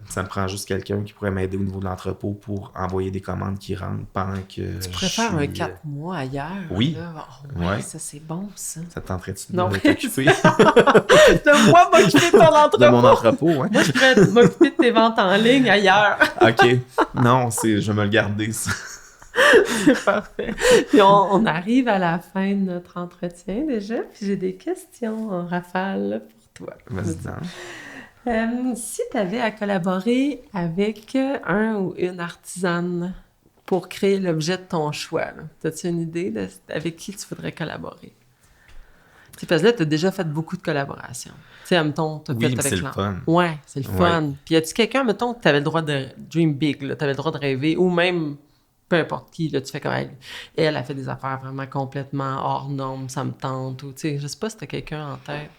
Ça me prend juste quelqu'un qui pourrait m'aider au niveau de l'entrepôt pour envoyer des commandes qui rentrent pendant que tu pourrais faire un 4 mois ailleurs. Oui. Ouais, ça, c'est bon, ça. Ça tenterait-tu de t'occuper? De moi m'occuper de ton entrepôt. De mon entrepôt, oui. Moi, je pourrais m'occuper de tes ventes en ligne ailleurs. OK. Non, je vais me le garder, ça. C'est parfait. Puis on arrive à la fin de notre entretien déjà, puis j'ai des questions en rafale pour toi. Vas-y, donc. Si tu avais à collaborer avec un ou une artisane pour créer l'objet de ton choix, as-tu une idée avec qui tu voudrais collaborer? T'sais, parce que là, tu as déjà fait beaucoup de collaborations. Tu sais, mettons, tu as fait avec c'est le fun. Ouais, c'est le fun. Puis y a-tu quelqu'un, mettons, que tu avais le droit de dream big, tu avais le droit de rêver, ou même peu importe qui, là, tu fais comme elle a fait des affaires vraiment complètement hors normes, ça me tente, ou tu sais, je sais pas si tu as quelqu'un en tête.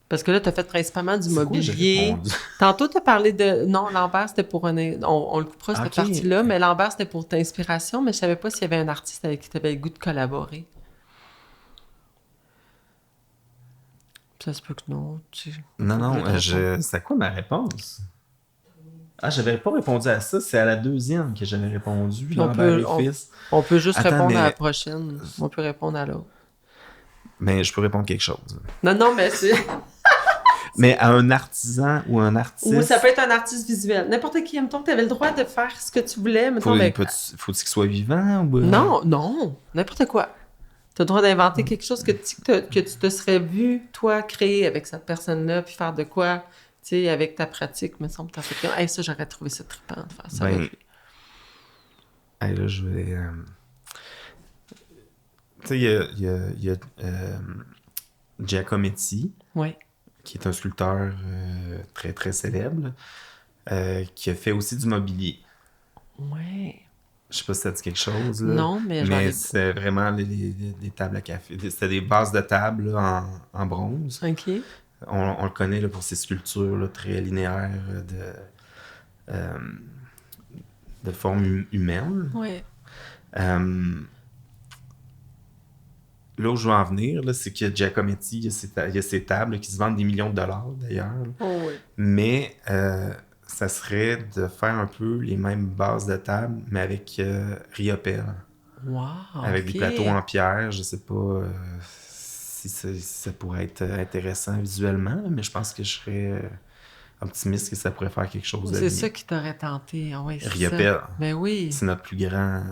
Parce que là, tu as fait principalement du mobilier. Tantôt, tu as parlé de... Non, Lambert, c'était pour un... On le coupera, cette partie-là, mais Lambert, c'était pour t'inspiration, mais je savais pas s'il y avait un artiste avec qui tu avais le goût de collaborer. Ça se peut que non. Non, c'est quoi ma réponse? Ah, j'avais pas répondu à ça. C'est à la deuxième que j'avais répondu. On peut juste répondre à la prochaine. On peut répondre à l'autre. Mais je peux répondre quelque chose. Non, mais c'est... Mais à un artisan ou un artiste... Ou ça peut être un artiste visuel. N'importe qui, mettons que tu avais le droit de faire ce que tu voulais. Mettons, Faut-il qu'il soit vivant? Ou... Non, n'importe quoi. Tu as le droit d'inventer quelque chose que tu te serais vu, toi, créer avec cette personne-là, puis faire de quoi, tu sais, avec ta pratique, me semble, t'as fait hey, ça, j'aurais trouvé ça trippant de faire ça avec lui. Hey, là, je vais... Tu sais, il y a Giacometti, qui est un sculpteur très, très célèbre, qui a fait aussi du mobilier. Ouais. Je sais pas si ça dit quelque chose. Là, non, mais c'est vraiment des tables à café. C'était des bases de table là, en bronze. OK. On le connaît là, pour ses sculptures là, très linéaires de forme humaine. Ouais. Là où je veux en venir, là, c'est que Giacometti, il y a ces tables qui se vendent des millions de dollars, d'ailleurs. Oh, oui. Mais ça serait de faire un peu les mêmes bases de table, mais avec Riopelle. Wow, avec des plateaux en pierre. Je sais pas si ça pourrait être intéressant visuellement, mais je pense que je serais optimiste que ça pourrait faire quelque chose de bien. C'est ça qui t'aurait tenté. Ah, oui, c'est Riopelle. ça. Ben oui. C'est notre plus grand...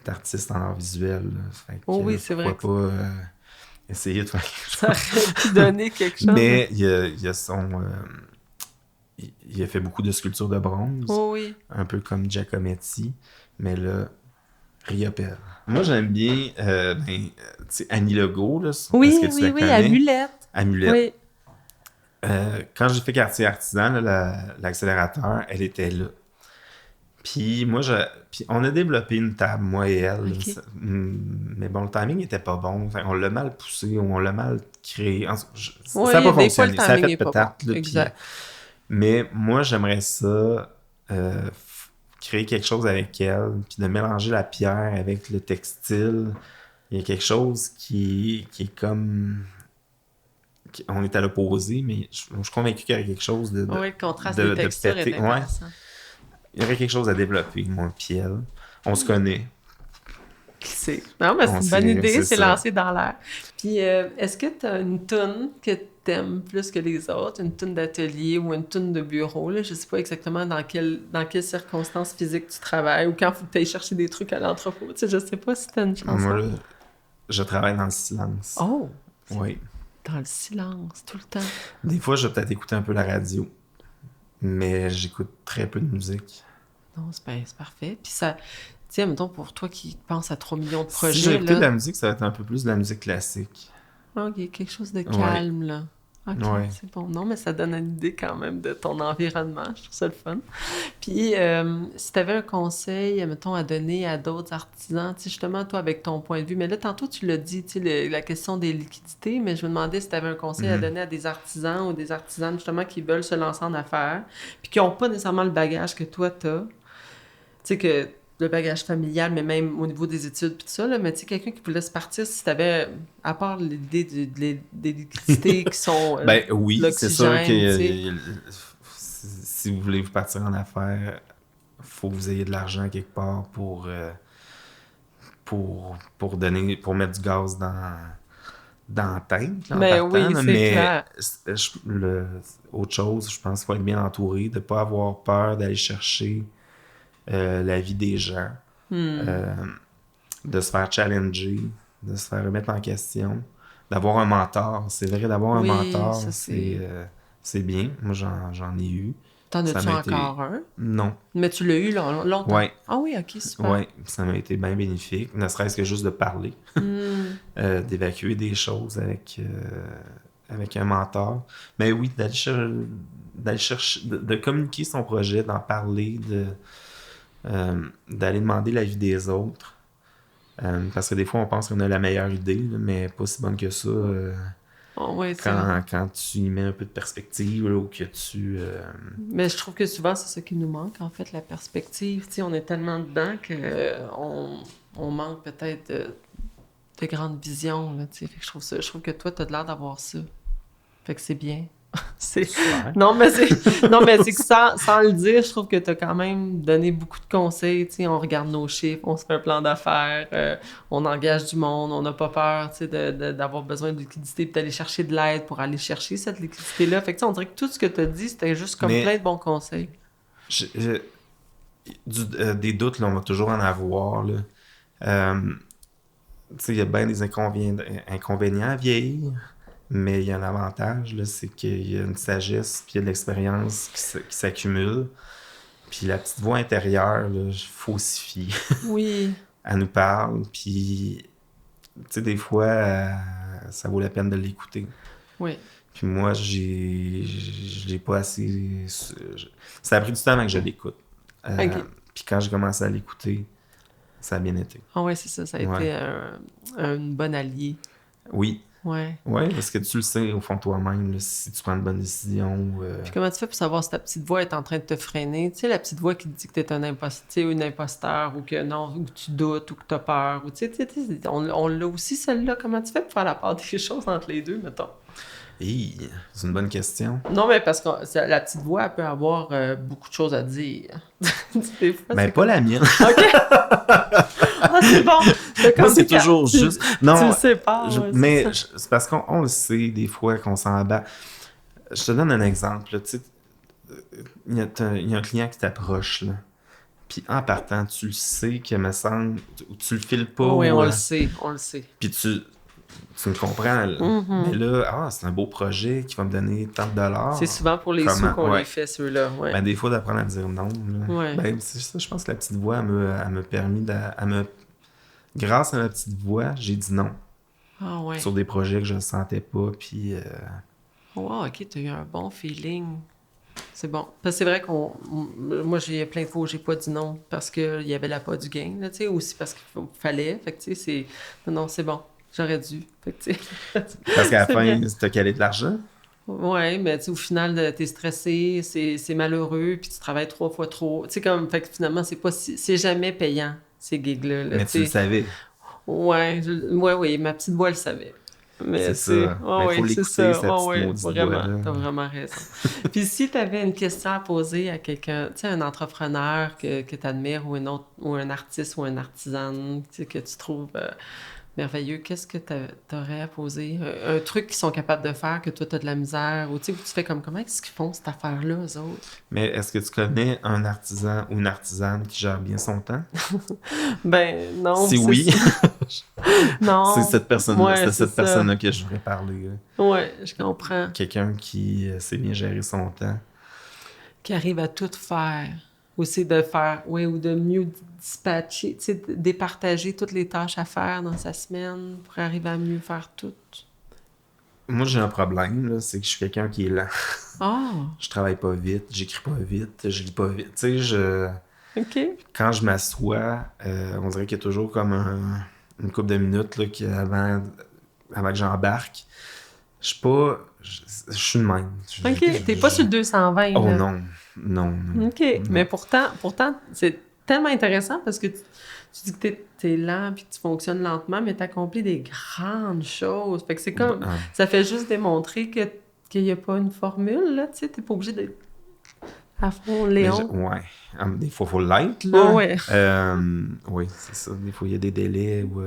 artiste en art visuel. Fait que, oui, c'est vrai. Pourquoi pas essayer de faire quelque chose. Ça aurait pu donner quelque chose. Mais il y a son... il a fait beaucoup de sculptures de bronze. Oui. Un peu comme Giacometti. Mais là, Riopelle. Moi, j'aime bien Annie Legault. Là, oui, est-ce que tu la connais? Amulette. Amulette. Oui. Quand j'ai fait Quartier Artisan, là, l'accélérateur, elle était là. Puis moi, puis on a développé une table, moi et elle. Okay. Mais bon, le timing n'était pas bon. Enfin, on l'a mal poussé, on l'a mal créé. Ça n'a pas fonctionné. Ça a fait peut-être. Bon. Exact. Mais moi, j'aimerais ça créer quelque chose avec elle, puis de mélanger la pierre avec le textile. Il y a quelque chose qui est comme... On est à l'opposé, mais je suis convaincu qu'il y a quelque chose de oui, le contraste des textures est intéressant. Ouais. Il y aurait quelque chose à développer, moi, puis elle. On se connaît. Qui sait? Non, mais c'est une bonne idée, c'est lancé dans l'air. Puis, est-ce que tu as une toune que tu aimes plus que les autres? Une toune d'atelier ou une toune de bureau? Là? Je sais pas exactement dans quelles circonstances physiques tu travailles ou quand il faut que tu ailles chercher des trucs à l'entrepôt. Tu sais, je sais pas si tu as une chanson. Moi, là, je travaille dans le silence. Oh! Oui. Dans le silence, tout le temps. Des fois, je vais peut-être écouter un peu la radio. Mais j'écoute très peu de musique. Non, c'est parfait. Puis ça, tu sais, mettons, pour toi qui penses à 3 millions de projets, si j'écoutais de la musique, ça va être un peu plus de la musique classique. OK, quelque chose de calme, là. OK, c'est bon. Non, mais ça donne une idée quand même de ton environnement. Je trouve ça le fun. Puis, si tu avais un conseil, mettons, à donner à d'autres artisans, tu sais, justement, toi, avec ton point de vue, mais là, tantôt, tu l'as dit, tu sais, la question des liquidités, mais je me demandais si tu avais un conseil à donner à des artisans ou des artisanes, justement, qui veulent se lancer en affaires, puis qui n'ont pas nécessairement le bagage que toi, tu as. Tu sais, que le bagage familial, mais même au niveau des études puis tout ça, là, mais tu sais, quelqu'un qui voulait se partir, si t'avais, à part l'idée des liquidités qui sont ben oui, c'est sûr que si vous voulez vous partir en affaires, faut que vous ayez de l'argent quelque part pour mettre du gaz dans la tête, là, ben oui, c'est clair. Autre chose, je pense qu'il faut être bien entouré, de ne pas avoir peur d'aller chercher la vie des gens, de se faire challenger, de se faire remettre en question, d'avoir un mentor. C'est vrai, d'avoir un mentor, ça, c'est bien. Moi, j'en ai eu. T'en as-tu encore un? Non. Mais tu l'as eu longtemps? Oui. Ah oui, OK, super. Oui, ça m'a été bien bénéfique, ne serait-ce que juste de parler, d'évacuer des choses avec un mentor. Mais oui, d'aller chercher, de communiquer son projet, d'en parler, d'aller demander l'avis des autres. Parce que des fois, on pense qu'on a la meilleure idée, là, mais pas si bonne que ça. Quand tu y mets un peu de perspective, là, ou que tu... Mais je trouve que souvent, c'est ça qui nous manque, en fait, la perspective. Tu sais, on est tellement dedans qu'on manque peut-être de grandes visions. Là, tu sais. Fait que je trouve que toi, tu as l'air d'avoir ça. Fait que c'est bien. Non, mais c'est que sans le dire, je trouve que tu as quand même donné beaucoup de conseils. Tu sais, on regarde nos chiffres, on se fait un plan d'affaires, on engage du monde, on n'a pas peur, tu sais, d'avoir besoin de liquidité, puis d'aller chercher de l'aide pour aller chercher cette liquidité-là. Fait que, tu sais, on dirait que tout ce que tu as dit, c'était juste comme plein de bons conseils. Des doutes, là, on va toujours en avoir, là. Tu sais, il y a bien des inconvénients à vieillir. Mais il y a un avantage, là, c'est qu'il y a une sagesse puis il y a de l'expérience qui s'accumule. Puis la petite voix intérieure, là, faussifie. Oui. Elle nous parle, puis tu sais, des fois, ça vaut la peine de l'écouter. Oui. Puis moi, je l'ai pas assez... Ça a pris du temps avant que je l'écoute. Okay. Puis quand j'ai commencé à l'écouter, ça a bien été. Ah ouais, c'est ça. Ça a été un bon allié. Oui. Ouais. Oui, parce que tu le sais au fond de toi-même, là, si tu prends une bonne décision. Puis comment tu fais pour savoir si ta petite voix est en train de te freiner? Tu sais, la petite voix qui te dit que t'es un imposteur, une imposteur, ou que non, ou que tu doutes, ou que t'as peur. Ou, tu sais, on l'a aussi, celle-là. Comment tu fais pour faire la part des choses entre les deux, mettons? C'est une bonne question. Non, mais parce que la petite voix, elle peut avoir beaucoup de choses à dire. Des fois, mais pas la mienne. OK! Ah, c'est bon! Moi, c'est toujours juste... Non, tu le sais pas. Mais c'est parce qu'on le sait, des fois, qu'on s'en bat. Je te donne un exemple. Tu sais, il y a un client qui t'approche, là. Puis en partant, tu le sais que, me semble, tu le files pas. Oui, on le sait. Puis tu me comprends, là. Mm-hmm. Mais là, c'est un beau projet qui va me donner tant de dollars. C'est souvent pour les sous qu'on les fait, ceux-là. Ouais. Ben, des fois, d'apprendre à dire non. Là. Ouais. Ben, c'est ça, je pense que la petite voix, elle m'a permis grâce à ma petite voix, j'ai dit non. Ah ouais. Sur des projets que je ne sentais pas, puis... Wow, OK, t'as eu un bon feeling. C'est bon. Parce que c'est vrai moi, j'ai plein de fois où j'ai pas dit non parce qu'il y avait l'appât du gain, là, tu sais, aussi parce qu'il fallait. Fait que, tu sais, non, c'est bon. J'aurais dû. Fait que, tu sais... Parce qu'à la fin, t'as calé de l'argent? Ouais, mais tu sais, au final, t'es stressé, c'est malheureux, puis tu travailles 3 fois trop. Tu sais, comme, fait que finalement, c'est jamais payant, ces gigs-là. Là, mais tu le savais. Ouais, oui, ma petite voix le savait. Mais c'est ça. Il faut l'écouter, cette petite maudite vraiment, t'as vraiment raison. Puis si t'avais une question à poser à quelqu'un, tu sais, un entrepreneur que t'admires ou un artiste ou un artisan, tu sais, que tu trouves merveilleux, qu'est-ce que t'aurais à poser? Un truc qu'ils sont capables de faire, que toi t'as de la misère, ou tu sais, où tu fais comme, comment est-ce qu'ils font cette affaire-là, eux autres? Mais est-ce que tu connais un artisan ou une artisane qui gère bien son temps? Ben, non. Si oui, non. c'est cette personne-là, personne-là que je voudrais parler. Ouais, je comprends. Quelqu'un qui sait bien gérer son temps. Qui arrive à tout faire. Aussi de faire, ou de mieux dispatcher, tu sais, départager toutes les tâches à faire dans sa semaine pour arriver à mieux faire tout. Moi, j'ai un problème, là, c'est que je suis quelqu'un qui est lent. Je travaille pas vite, j'écris pas vite, je lis pas vite. Tu sais, OK. Quand je m'assois, on dirait qu'il y a toujours comme une couple de minutes là, avant que j'embarque. Je suis de même. OK, t'es pas sur le 220. Oh là. Non. OK, non. Mais pourtant, c'est tellement intéressant parce que tu dis que t'es lent puis que tu fonctionnes lentement, mais t'accomplis des grandes choses. Fait que c'est comme... Ça fait juste démontrer qu'il n'y a pas une formule, là, tu sais, t'es pas obligé d'être à fond Léon. Ouais. Des fois, il faut l'être, là. Ouais. Oui, c'est ça. Des fois, il y a des délais où...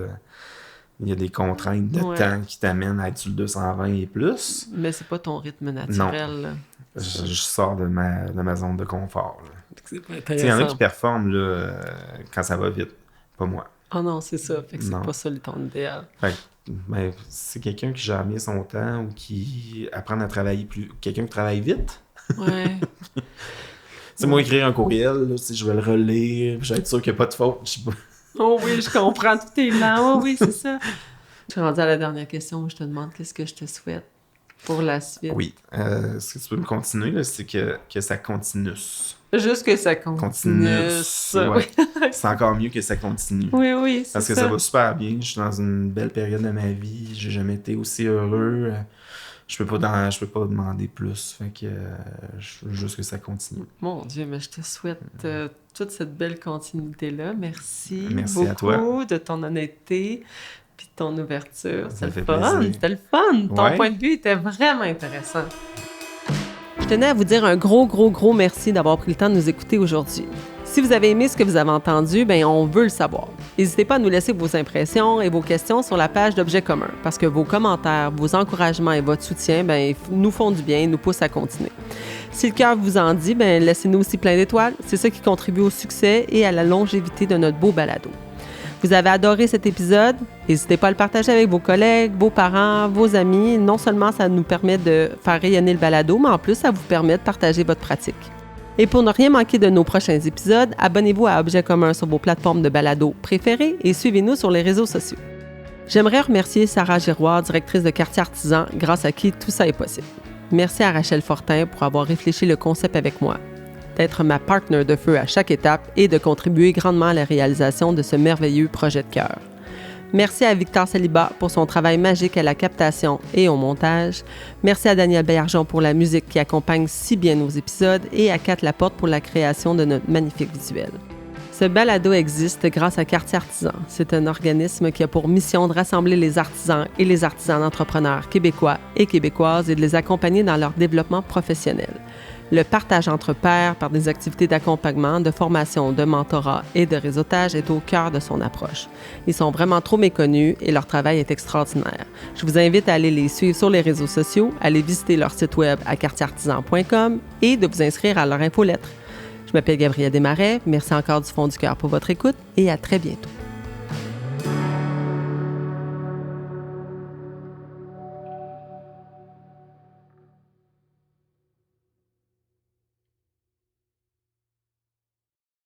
il y a des contraintes de temps qui t'amènent à être sur le 220 et plus. Mais c'est pas ton rythme naturel. Non. Là. Je sors de ma zone de confort. C'est pas intéressant. Il y en a qui performent là, quand ça va vite. Pas moi. Ah non, c'est ça. Fait que c'est pas ça ton idéal. Ben, c'est quelqu'un qui gère bien son temps ou qui apprend à travailler plus... Quelqu'un qui travaille vite. Ouais. C'est moi écrire un courriel, là, si je vais le relire, je vais être sûr qu'il n'y a pas de faute. Je sais pas. Oh oui, je comprends, tout est lent. Oh oui, c'est ça. Je suis rendue à la dernière question où je te demande qu'est-ce que je te souhaite pour la suite. Oui. Ce que tu peux me continuer, là, c'est que ça continue. Juste que ça continue. Ouais. C'est encore mieux que ça continue. Oui, c'est ça. Parce que ça va super bien. Je suis dans une belle période de ma vie. J'ai jamais été aussi heureux. Je peux pas demander plus. Fait que juste que ça continue. Mon Dieu, mais je te souhaite toute cette belle continuité-là. Merci beaucoup à toi. De ton honnêteté puis de ton ouverture. Ça fait plaisir. C'était le fun. Ton point de vue était vraiment intéressant. Je tenais à vous dire un gros merci d'avoir pris le temps de nous écouter aujourd'hui. Si vous avez aimé ce que vous avez entendu, on veut le savoir. N'hésitez pas à nous laisser vos impressions et vos questions sur la page d'Objets communs, parce que vos commentaires, vos encouragements et votre soutien nous font du bien et nous poussent à continuer. Si le cœur vous en dit, laissez-nous aussi plein d'étoiles. C'est ça qui contribue au succès et à la longévité de notre beau balado. Vous avez adoré cet épisode? N'hésitez pas à le partager avec vos collègues, vos parents, vos amis. Non seulement ça nous permet de faire rayonner le balado, mais en plus, ça vous permet de partager votre pratique. Et pour ne rien manquer de nos prochains épisodes, abonnez-vous à Objets communs sur vos plateformes de balado préférées et suivez-nous sur les réseaux sociaux. J'aimerais remercier Sarah Giroir, directrice de Quartier Artisan, grâce à qui tout ça est possible. Merci à Rachel Fortin pour avoir réfléchi le concept avec moi, d'être ma partner de feu à chaque étape et de contribuer grandement à la réalisation de ce merveilleux projet de cœur. Merci à Victor Saliba pour son travail magique à la captation et au montage. Merci à Daniel Baillargeon pour la musique qui accompagne si bien nos épisodes et à Kat Laporte pour la création de notre magnifique visuel. Ce balado existe grâce à Quartier Artisan. C'est un organisme qui a pour mission de rassembler les artisans et les artisanes entrepreneurs québécois et québécoises et de les accompagner dans leur développement professionnel. Le partage entre pairs par des activités d'accompagnement, de formation, de mentorat et de réseautage est au cœur de son approche. Ils sont vraiment trop méconnus et leur travail est extraordinaire. Je vous invite à aller les suivre sur les réseaux sociaux, à aller visiter leur site web à quartierartisan.com et de vous inscrire à leur infolettre. Je m'appelle Gabrielle Desmarais. Merci encore du fond du cœur pour votre écoute et à très bientôt.